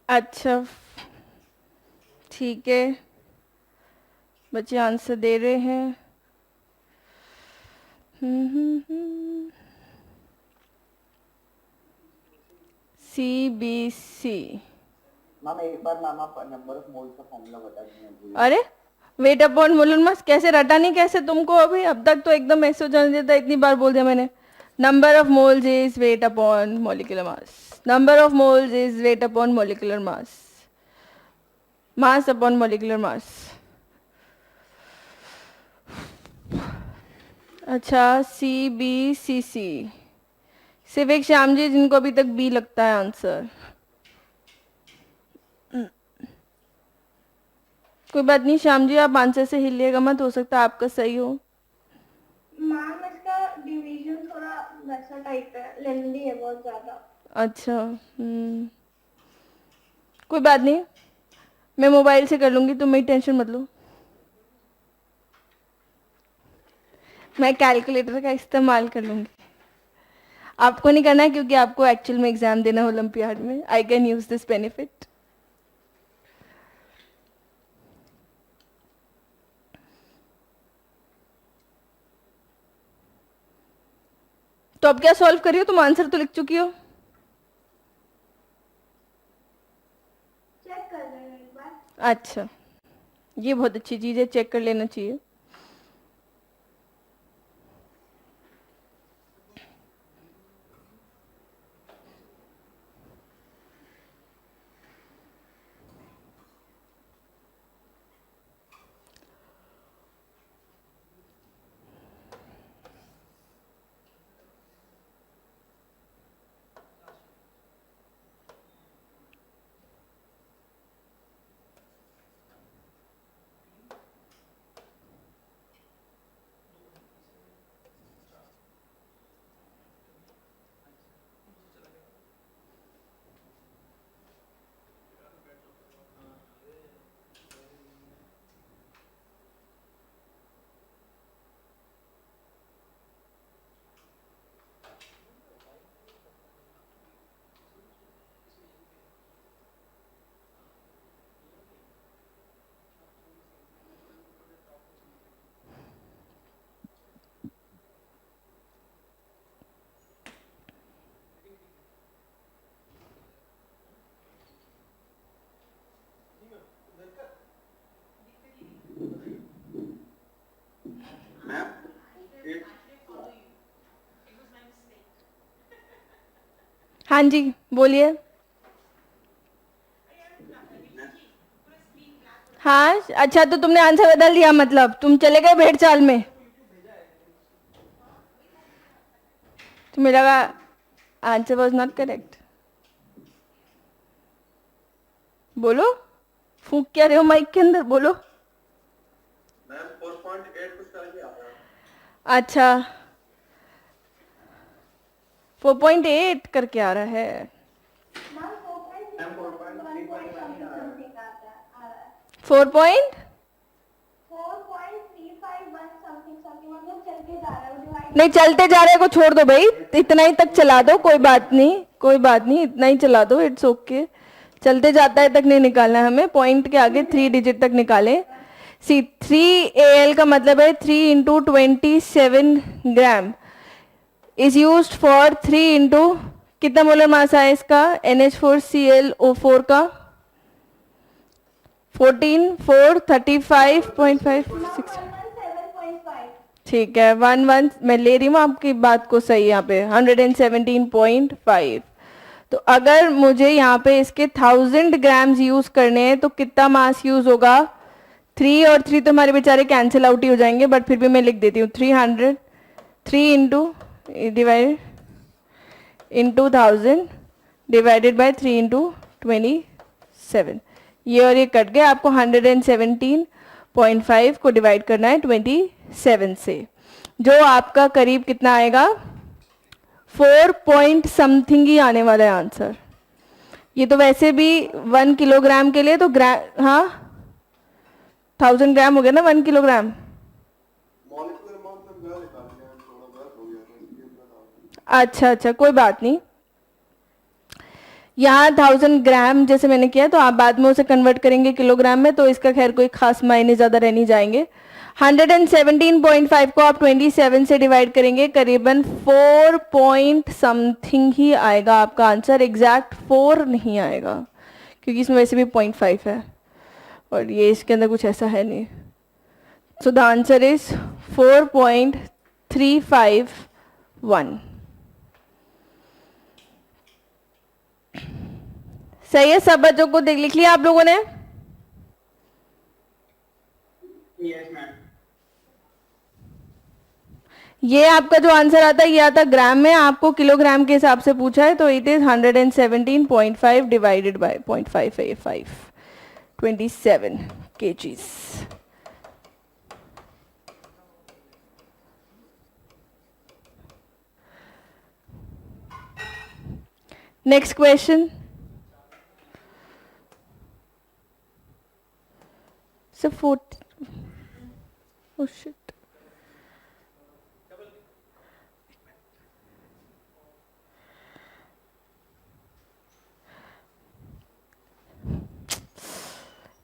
अच्छा ठीक है, बच्चे आंसर दे रहे हैं। CBC। मैम एक बार मैम आप नंबर ऑफ मोल्स का फॉर्मूला बता दीजिए। अरे वेट अपॉन मोलर मास कैसे रटा नहीं कैसे तुमको? अभी अब तक तो एकदम ऐसे हो जाने देता, इतनी बार बोल दिया मैंने। Number of moles is weight upon molecular mass, number of moles is weight upon molecular mass, mass upon molecular mass. अच्छा CBCC, सिर्फ एक श्याम जी जिनको अभी तक बी लगता है आंसर। कोई बात नहीं श्याम जी, आप आंसर से हिलिएगा मत, हो सकता है आपका सही हो। मैम इसका डिवीजन थोड़ा वैसा टाइप है, लेंदी है बहुत ज्यादा। अच्छा कोई बात नहीं, मैं मोबाइल से कर लूंगी, तुम मेरी टेंशन मत लो। मैं कैलकुलेटर का इस्तेमाल कर लूंगी, आपको नहीं करना है क्योंकि आपको एक्चुअल में एग्जाम देना है ओलंपियाड में। I can use this benefit. तो अब क्या सॉल्व कर रही हो तुम? आंसर तो लिख चुकी हो। चेक कर लेना एक बार। अच्छा ये बहुत अच्छी चीज है, चेक कर लेना चाहिए। हाँ जी बोलिए। हाँ अच्छा, तो तुमने आंसर बदल दिया, मतलब तुम चले गए भेड़ चाल में। तुम्हें लगा आंसर वॉज नॉट करेक्ट। बोलो, फूंक क्या रहे हो माइक के अंदर, बोलो। मैम 4.8 कुछ करके आ रहा है। अच्छा 4.8 करके आ रहा है। मैम 4 पॉइंट 4.351 समथिंग समथिंग, मतलब चलते जा रहा है डिवाइड। नहीं, चलते जा रहे को छोड़ दो भाई, इतना ही तक चला दो, कोई बात नहीं कोई बात नहीं, इतना ही चला दो, इट्स ओके। चलते जाता है तक नहीं निकालना है हमें, पॉइंट के आगे 3 डिजिट तक निकालें। सी 3 AL का मतलब है 3 into 27 gram is use for 3 into, कितना मोलर मास आया इसका NH4ClO4 का 14 4 35.56। 117.5। ठीक है 11 मैं ले रही हूँ आपकी बात को सही, यहाँ पे 117.5। तो अगर मुझे यहाँ पे इसके 1000 ग्राम्स यूज करने हैं तो कितना मास यूज होगा? 3 और 3 तो हमारे बेचारे कैंसिल आउट ही हो जाएंगे, बट फिर भी मैं लिख देती हूँ 300 3 into divide into 1000 divided by 3 into 27। ये और ये कट गए, आपको 117.5 को डिवाइड करना है 27 से, जो आपका करीब कितना आएगा? 4 पॉइंट समथिंग ही आने वाला है आंसर। ये तो वैसे भी 1 किलोग्राम के लिए तो ग्राम, हाँ 1000 ग्राम हो गया ना 1 किलोग्राम। मॉलिक्यूलर मास में क्या निकाल लिया, थोड़ा गलत हो गया था इसलिए बता। अच्छा अच्छा कोई बात नहीं, यहाँ 1000 ग्राम जैसे मैंने किया, तो आप बाद में उसे कन्वर्ट करेंगे किलोग्राम में, तो इसका खैर कोई खास मायने ज़्यादा रह नहीं जाएंगे। 117.5 को आप 27 से डिवाइड करेंगे, करीबन 4 पॉइंट समथिंग ही आएगा आपका आंसर, एग्जैक्ट 4 नहीं आएगा क्योंकि इसमें वैसे भी 0.5 है और ये इसके अंदर कुछ ऐसा है नहीं। So the answer is 4.351। सही है, सब बच्चों को देख लिख लिया आप लोगों ने? Yes ma'am. ये आपका जो आंसर आता है ये आता ग्राम में, आपको किलोग्राम के हिसाब से पूछा है, तो it is 117.5 divided by 0.585, 27 kgs। Next question. So 40, oh shit.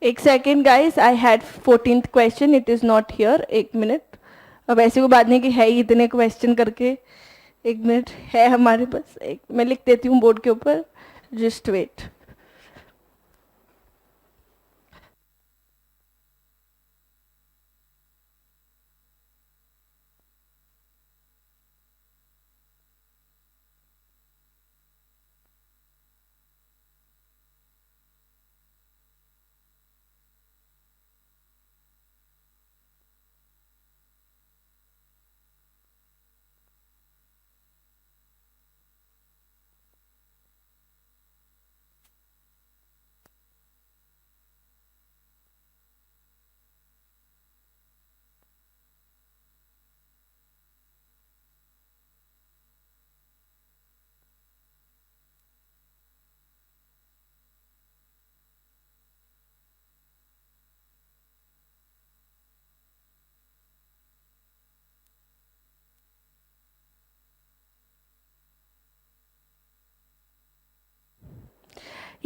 एक second guys, I had 14th question, it is not here. एक मिनट, अब ऐसी कोई बात नहीं कि है ही इतने क्वेश्चन करके, एक मिनट है हमारे पास, एक मैं लिख देती हूँ बोर्ड के ऊपर, जस्ट वेट।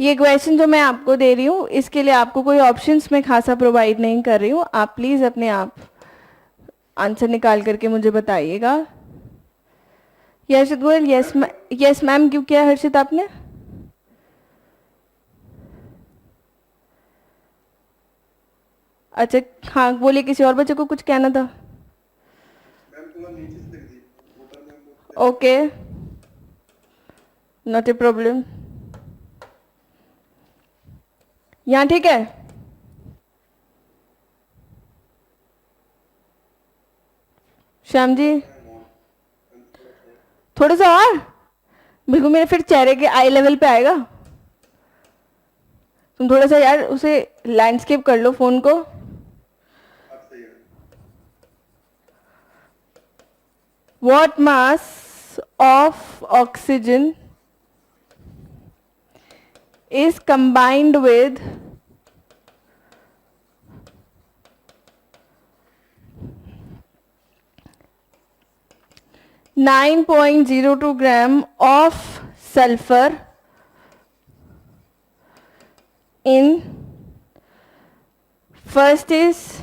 ये क्वेश्चन जो मैं आपको दे रही हूँ इसके लिए आपको कोई ऑप्शंस में खासा प्रोवाइड नहीं कर रही हूँ, आप प्लीज़ अपने आप आंसर निकाल करके मुझे बताइएगा। हर्षित गोयल, यस मैम, क्यों किया हर्षित आपने? अच्छा हाँ बोलिए, किसी और बच्चे को कुछ कहना था? Okay, not a problem. यहाँ ठीक है? श्याम जी थोड़ा सा और, बिल्कुल मेरे फिर चेहरे के आई लेवल पे आएगा। तुम थोड़ा सा यार उसे लैंडस्केप कर लो फोन को। What mass of oxygen is combined with 9.02 gram of sulfur in, first is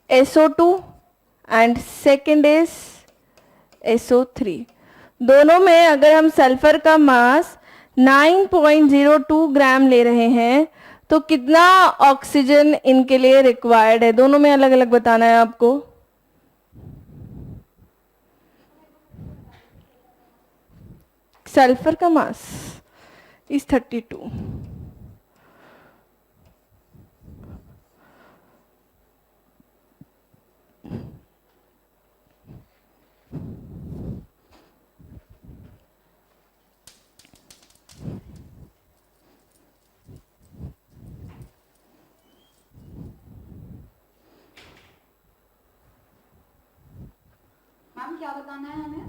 SO2 and second is SO3। दोनों में अगर हम सल्फर का मास 9.02 ग्राम ले रहे हैं तो कितना ऑक्सीजन इनके लिए रिक्वायर्ड है, दोनों में अलग अलग बताना है आपको। सल्फर का मास इज 32। मैम क्या बताना है हमें?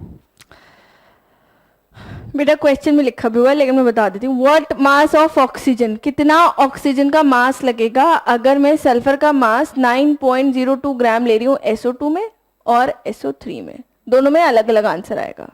बेटा क्वेश्चन में लिखा भी हुआ है लेकिन मैं बता देती हूँ। व्हाट मास ऑफ ऑक्सीजन, कितना ऑक्सीजन का मास लगेगा अगर मैं सल्फर का मास 9.02 ग्राम ले रही हूँ SO2 में और SO3 में, दोनों में अलग अलग आंसर आएगा।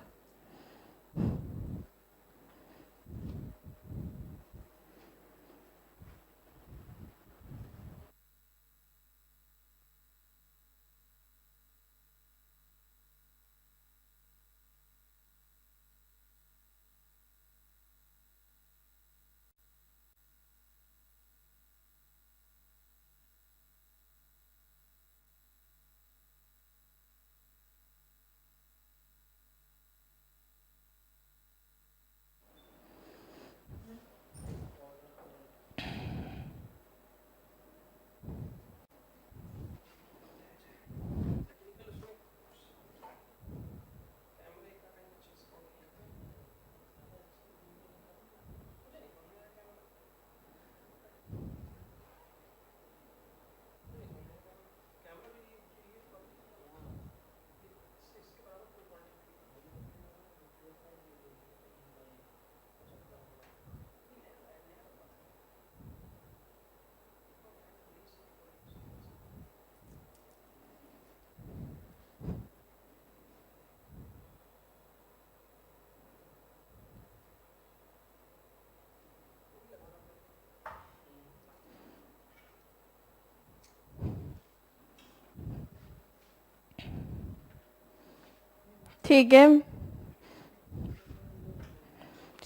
ठीक है,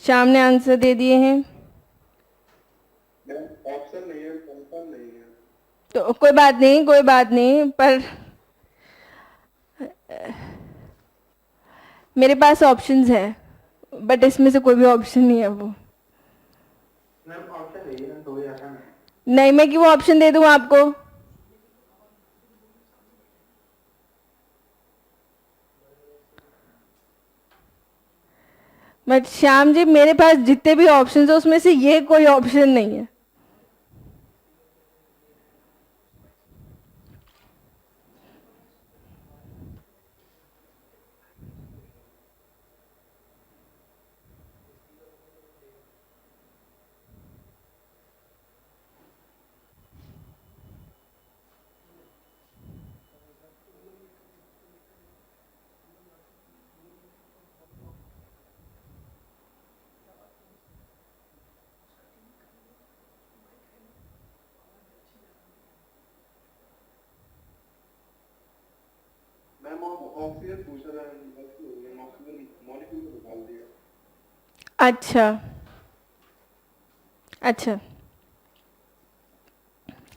श्याम ने आंसर दे दिए हैं। ऑप्शन नहीं है, कंफर्म नहीं है। तो कोई बात नहीं, कोई बात नहीं, पर मेरे पास ऑप्शंस हैं, बट इसमें से कोई भी ऑप्शन नहीं है वो। मैम ऑप्शन नहीं है, दो या है। नहीं, मैं क्यों ऑप्शन दे दूं आपको? बट श्याम जी, मेरे पास जितने भी ऑप्शंस है उसमें से ये कोई ऑप्शन नहीं है। मैम ऑक्सीजन पूछ रहा है, ऑक्सीजन मॉलिक्यूल को निकाल दिया। अच्छा अच्छा,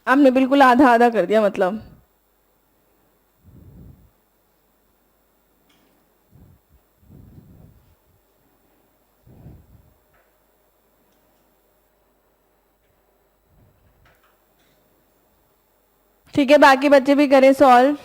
आपने बिल्कुल आधा आधा कर दिया मतलब। ठीक है, बाकी बच्चे भी करें सॉल्व।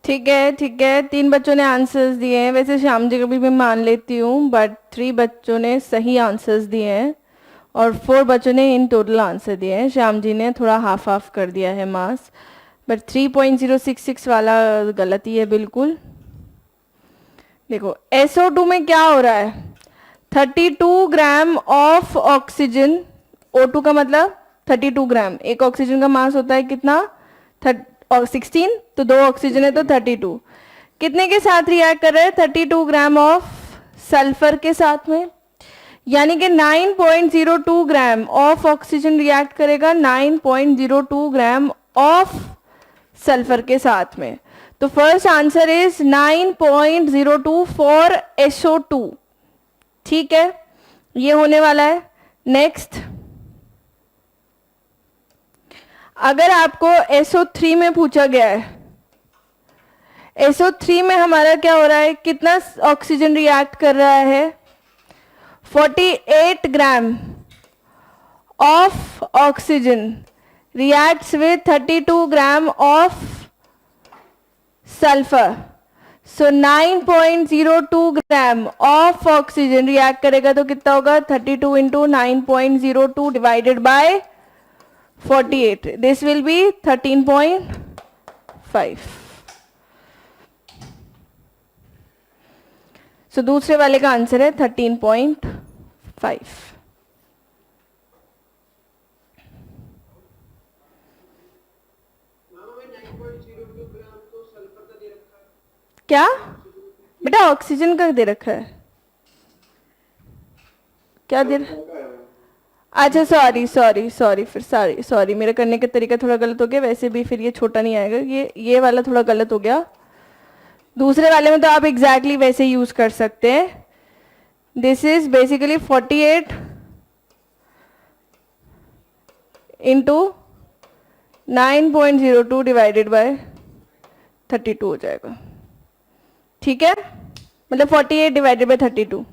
ठीक है ठीक है, 3 बच्चों ने आंसर्स दिए हैं। वैसे श्याम जी को भी मैं मान लेती हूँ, बट 3 बच्चों ने सही आंसर्स दिए हैं और 4 बच्चों ने इन टोटल आंसर दिए हैं। श्याम जी ने थोड़ा हाफ हाफ कर दिया है मार्क्स, बट 3.066 वाला गलत ही है बिल्कुल। देखो SO2 में क्या हो रहा है, 32 ग्राम ऑफ ऑक्सीजन, O2 का मतलब 32 ग्राम। एक ऑक्सीजन का मास होता है कितना, 16, तो 2 ऑक्सीजन है तो 32। कितने के साथ रिएक्ट कर रहे हैं, 32 ग्राम ऑफ सल्फर के साथ में, यानी कि 9.02 ग्राम ऑफ ऑक्सीजन रिएक्ट करेगा 9.02 ग्राम ऑफ सल्फर के साथ में। तो first answer is 9.02 for SO2। ठीक है, ये होने वाला है। नेक्स्ट, अगर आपको SO3 में पूछा गया है, SO3 में हमारा क्या हो रहा है, कितना ऑक्सीजन रिएक्ट कर रहा है, 48 gram of oxygen reacts with 32 gram of sulfur. So 9.02 gram of oxygen react करेगा तो कितना होगा, 32 into 9.02 divided by 48. This will be 13.5. So दूसरे वाले का आंसर है 13.5. क्या बेटा, ऑक्सीजन का दे रखा है, क्या दे अच्छा सॉरी सॉरी सॉरी, फिर सॉरी मेरा करने का तरीका थोड़ा गलत हो गया। वैसे भी फिर ये छोटा नहीं आएगा, ये वाला थोड़ा गलत हो गया। दूसरे वाले में तो आप एग्जैक्टली वैसे यूज कर सकते हैं। This is basically 48 into 9.02 divided by 32 हो जाएगा। ठीक है, मतलब 48 डिवाइडेड बाय 32।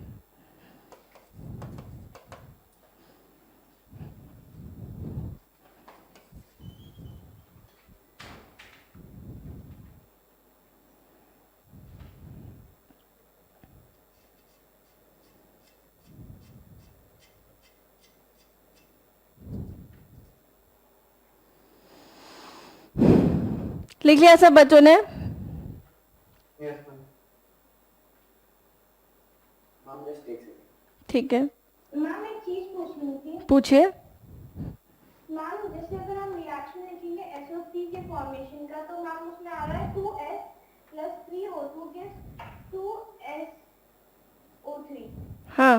लिख लिया सब बच्चों ने? Yes ma'am. मैम जस्ट एक सेकंड। ठीक है, मैम एक चीज पूछनी थी। पूछिए। मैम जैसे अगर हम रिएक्शन लिखेंगे SO3 के फॉर्मेशन का, तो मैम उसमें आ रहा है 2S plus 3O2 gives 2SO3। हाँ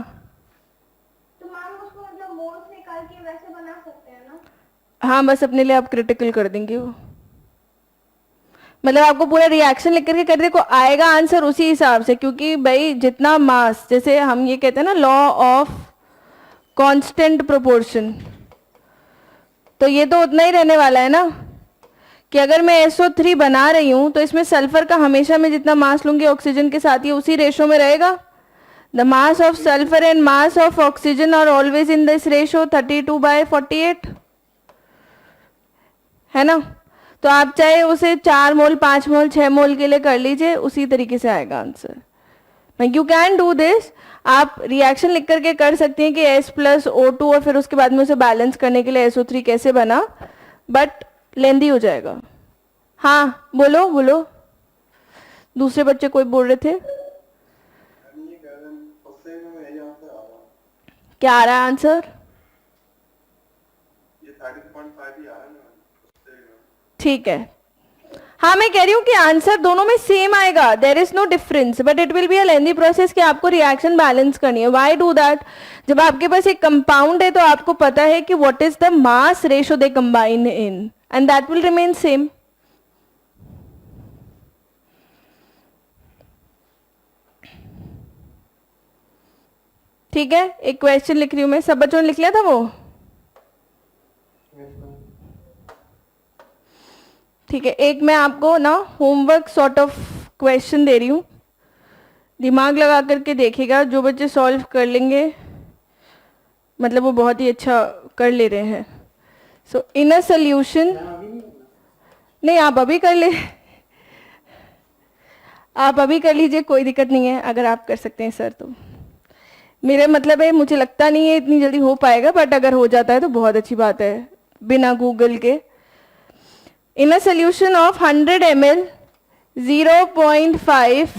तो मैम उसको मतलब मोल्स निकाल के वैसे बना सकते हैं ना? हाँ, बस अपने लिए आप क्रिटिकल कर देंगे वो, मतलब आपको पूरा रिएक्शन लिख करके करने को आएगा आंसर उसी हिसाब से, क्योंकि भाई जितना मास, जैसे हम ये कहते हैं ना लॉ ऑफ कांस्टेंट प्रोपोर्शन, तो ये तो उतना ही रहने वाला है ना कि अगर मैं SO3 बना रही हूं तो इसमें सल्फर का हमेशा मैं जितना मास लूंगी ऑक्सीजन के साथ, ये उसी रेशो में रहेगा। The mass of sulphur and mass of oxygen are always in this ratio 32/48, है ना। तो आप चाहे उसे 4 मोल 5 मोल 6 मोल के लिए कर लीजिए, उसी तरीके से आएगा answer. You can do this, आप रिएक्शन लिख करके कर सकते हैं कि S + O2 और फिर उसके बाद में उसे बैलेंस करने के लिए SO3 कैसे बना, बट लेंदी हो जाएगा। हाँ बोलो बोलो, दूसरे बच्चे कोई बोल रहे थे, क्या आ रहा है आंसर? ठीक है, हाँ मैं कह रही हूँ कि आंसर दोनों में सेम आएगा, there is no difference, but it will be a lengthy process कि आपको रिएक्शन बैलेंस करनी है। Why do that? जब आपके पास एक कंपाउंड है तो आपको पता है कि what is the mass ratio they combine in, and that will remain same. ठीक है, एक क्वेश्चन लिख रही हूं मैं, सब बच्चों ने लिख लिया था वो? ठीक है, एक मैं आपको ना होमवर्क सॉर्ट ऑफ क्वेश्चन दे रही हूँ, दिमाग लगा करके देखिएगा, जो बच्चे सॉल्व कर लेंगे मतलब वो बहुत ही अच्छा कर ले रहे हैं। सो इन अ सोल्यूशन, नहीं आप अभी कर ले, आप अभी कर लीजिए, कोई दिक्कत नहीं है अगर आप कर सकते हैं सर तो। मेरे मतलब है, मुझे लगता नहीं है इतनी जल्दी हो पाएगा, बट अगर हो जाता है तो बहुत अच्छी बात है बिना गूगल के। In a solution of 100 ml 0.5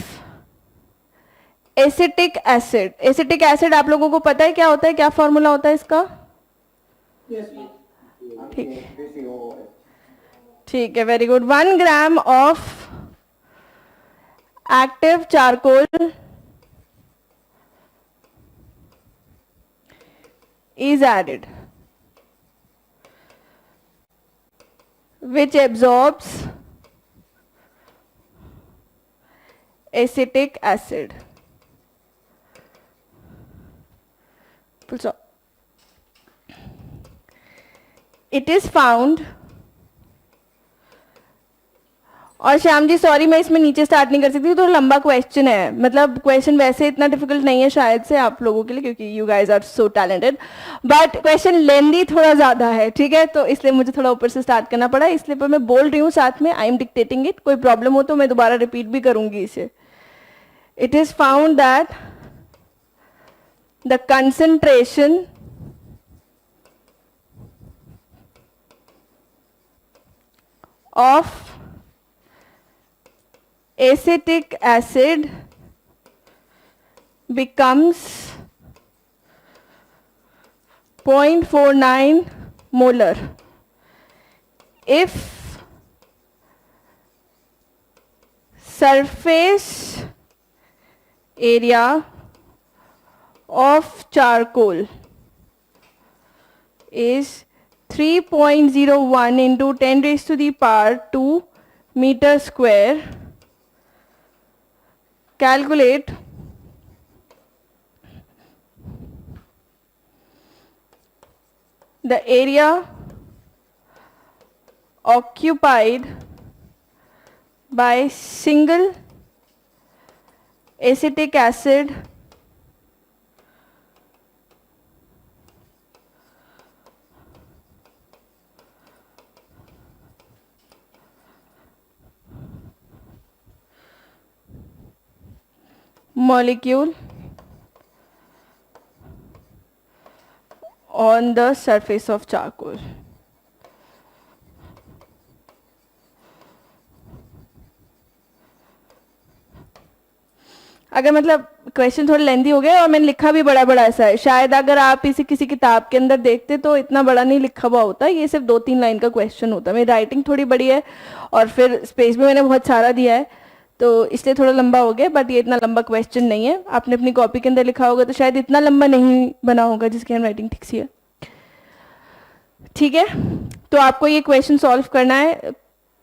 acetic acid, acetic acid आप लोगों को पता है क्या होता है, क्या फॉर्मूला होता है इसका? ठीक है, very good. 1 gram of active charcoal is added, which absorbs acetic acid. Full stop. It is found, और श्याम जी सॉरी मैं इसमें नीचे स्टार्ट नहीं कर सकती, तो लंबा क्वेश्चन है, मतलब क्वेश्चन वैसे इतना डिफिकल्ट नहीं है शायद से आप लोगों के लिए, क्योंकि you guys are so talented, but question lengthy थोड़ा ज्यादा है, ठीक है, तो इसलिए मुझे थोड़ा ऊपर से स्टार्ट करना पड़ा, इसलिए पर मैं बोल रही हूँ साथ में, आई एम डिक्टेटिंग इट, कोई प्रॉब्लम हो तो मैं दोबारा रिपीट भी करूंगी इसे। It is found that the concentration of acetic acid becomes 0.49 molar if surface area of charcoal is 3.01 into 10 raised to the power 2 meter square. Calculate the area occupied by single acetic acid molecule on the surface of charcoal. अगर मतलब question थोड़ा लेंदी हो गया और मैंने लिखा भी बड़ा बड़ा ऐसा है, शायद अगर आप इसे किसी किताब के अंदर देखते तो इतना बड़ा नहीं लिखा हुआ होता, ये सिर्फ 2-3 लाइन का क्वेश्चन होता है। मेरी राइटिंग थोड़ी बड़ी है और फिर स्पेस भी मैंने बहुत सारा दिया है तो इसलिए थोड़ा लंबा हो गया, बट ये इतना लंबा क्वेश्चन नहीं है। आपने अपनी कॉपी के अंदर लिखा होगा तो शायद इतना लंबा नहीं बना होगा, जिसकी हैंड राइटिंग ठीक सी है। ठीक है, तो आपको ये क्वेश्चन सॉल्व करना है।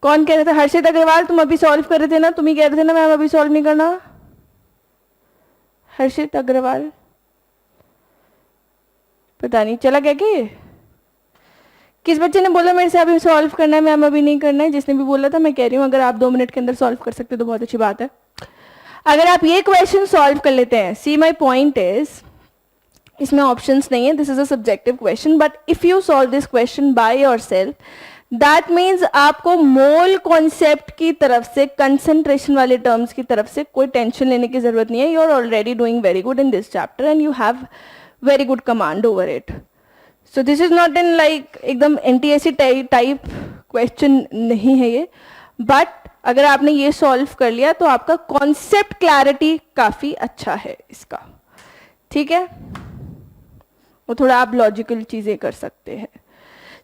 कौन कह रहे थे? हर्षित अग्रवाल, तुम अभी सॉल्व कर रहे थे ना, तुम ही कह रहे थे ना मैम अभी सॉल्व नहीं करना। हर्षित अग्रवाल पता नहीं चला गया कि किस बच्चे ने बोला मेरे से अभी सॉल्व करना है मैम अभी नहीं करना है? जिसने भी बोला था मैं कह रही हूँ अगर आप 2 मिनट के अंदर सॉल्व कर सकते तो बहुत अच्छी बात है। अगर आप ये क्वेश्चन सॉल्व कर लेते हैं, सी माई पॉइंट इज, इसमें ऑप्शंस नहीं है, this is a subjective question, but if you solve this question by yourself that means आपको मोल कॉन्सेप्ट की तरफ से, कंसंट्रेशन वाले टर्म्स की तरफ से कोई टेंशन लेने की जरूरत नहीं है। You are already doing very good in this chapter and you have very good command over it. So this is not in like एकदम NTSC टाइप क्वेश्चन नहीं है ये, बट अगर आपने ये सॉल्व कर लिया तो आपका कॉन्सेप्ट क्लैरिटी काफी अच्छा है इसका। ठीक है, वो थोड़ा आप लॉजिकल चीजें कर सकते हैं।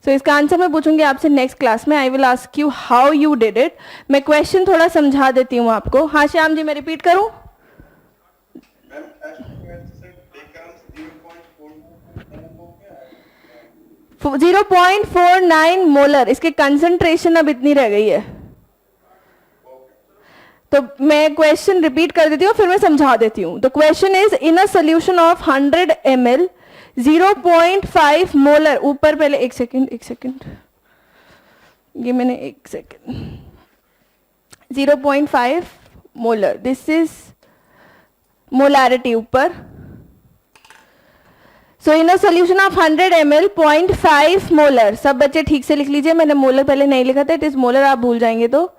सो इसका आंसर मैं पूछूंगी आपसे नेक्स्ट क्लास में। I will ask you how you did it. मैं क्वेश्चन थोड़ा समझा देती हूँ आपको। हाँ श्याम जी, मैं रिपीट करूँ? 0.49 मोलर, इसके कंसंट्रेशन अब इतनी रह गई है। तो मैं क्वेश्चन रिपीट कर देती हूँ फिर मैं समझा देती हूँ। The question is in a solution of 100 ml 0.5 molar, ऊपर पहले एक सेकंड, ये मैंने 1 second, 0.5 molar, this is molarity ऊपर। So in a solution of 100 ml 0.5 molar, सब बच्चे ठीक से लिख लीजिए, मैंने मोलर पहले नहीं लिखा था, इट इज मोलर, आप भूल जाएंगे तो।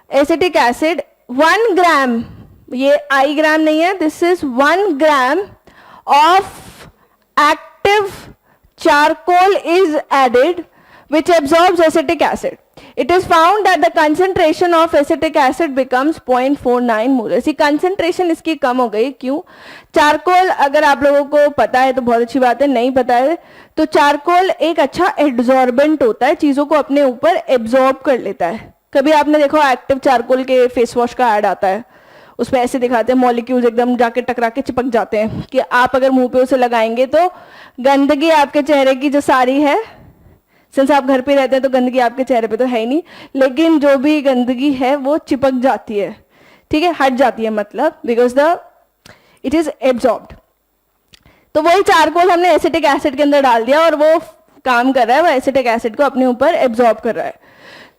एसिटिक एसिड 1 ग्राम, ये आई ग्राम नहीं है, this is 1 gram of active charcoal is added which absorbs acetic acid. It is found that the concentration of acetic acid becomes 0.49 molar. C concentration इसकी कम हो गई, क्यों? चारकोल अगर आप लोगों को पता है तो बहुत अच्छी बात है, नहीं पता है तो चारकोल एक अच्छा एब्जॉर्बेंट होता है, चीजों को अपने ऊपर एब्जॉर्ब कर लेता है। कभी आपने देखो एक्टिव चारकोल के फेस वॉश का ऐड आता है, उसमें ऐसे दिखाते हैं मॉलिक्यूल्स एकदम जाके टकरा के चिपक जाते हैं कि आप अगर मुंह पे उसे लगाएंगे तो गंदगी आपके चेहरे की जो सारी है, सिंस आप घर पे रहते हैं तो गंदगी आपके चेहरे पे तो है ही नहीं, लेकिन जो भी गंदगी है वो चिपक जाती है, ठीक है, हट जाती है, मतलब because the it is absorbed. तो वही चारकोल हमने एसिटिक एसिड के अंदर डाल दिया और वो काम कर रहा है, वो एसिटिक एसिड को अपने ऊपर एब्जॉर्ब कर रहा है।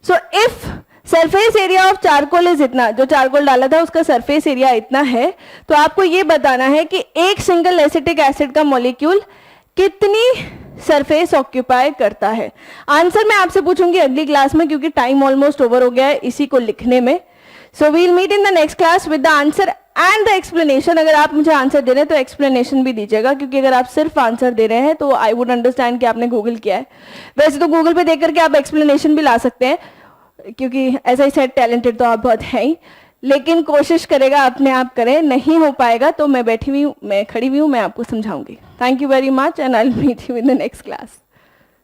So if surface area of charcoal is इतना, जो चारकोल डाला था उसका सरफेस एरिया इतना है, तो आपको ये बताना है कि एक सिंगल एसिटिक एसिड का मॉलिक्यूल कितनी सरफेस ऑक्यूपाई करता है। आंसर मैं आपसे पूछूंगी अगली क्लास में, क्योंकि टाइम ऑलमोस्ट ओवर हो गया है इसी को लिखने में। So we'll meet in the next class with the answer and the explanation. अगर आप मुझे आंसर दे रहे हैं तो एक्सप्लेनेशन भी दीजिएगा, क्योंकि अगर आप सिर्फ आंसर दे रहे हैं तो आई वुड अंडरस्टैंड कि आपने गूगल किया है। वैसे तो गूगल पे देख करके आप एक्सप्लेनेशन भी ला सकते हैं, क्योंकि ऐसा ही सेट टैलेंटेड तो आप बहुत हैं ही, लेकिन कोशिश करेगा अपने आप करें, नहीं हो पाएगा तो मैं बैठी हुई हूँ, मैं खड़ी हुई हूँ, मैं आपको समझाऊंगी। Thank you very much and I will meet you in the next class.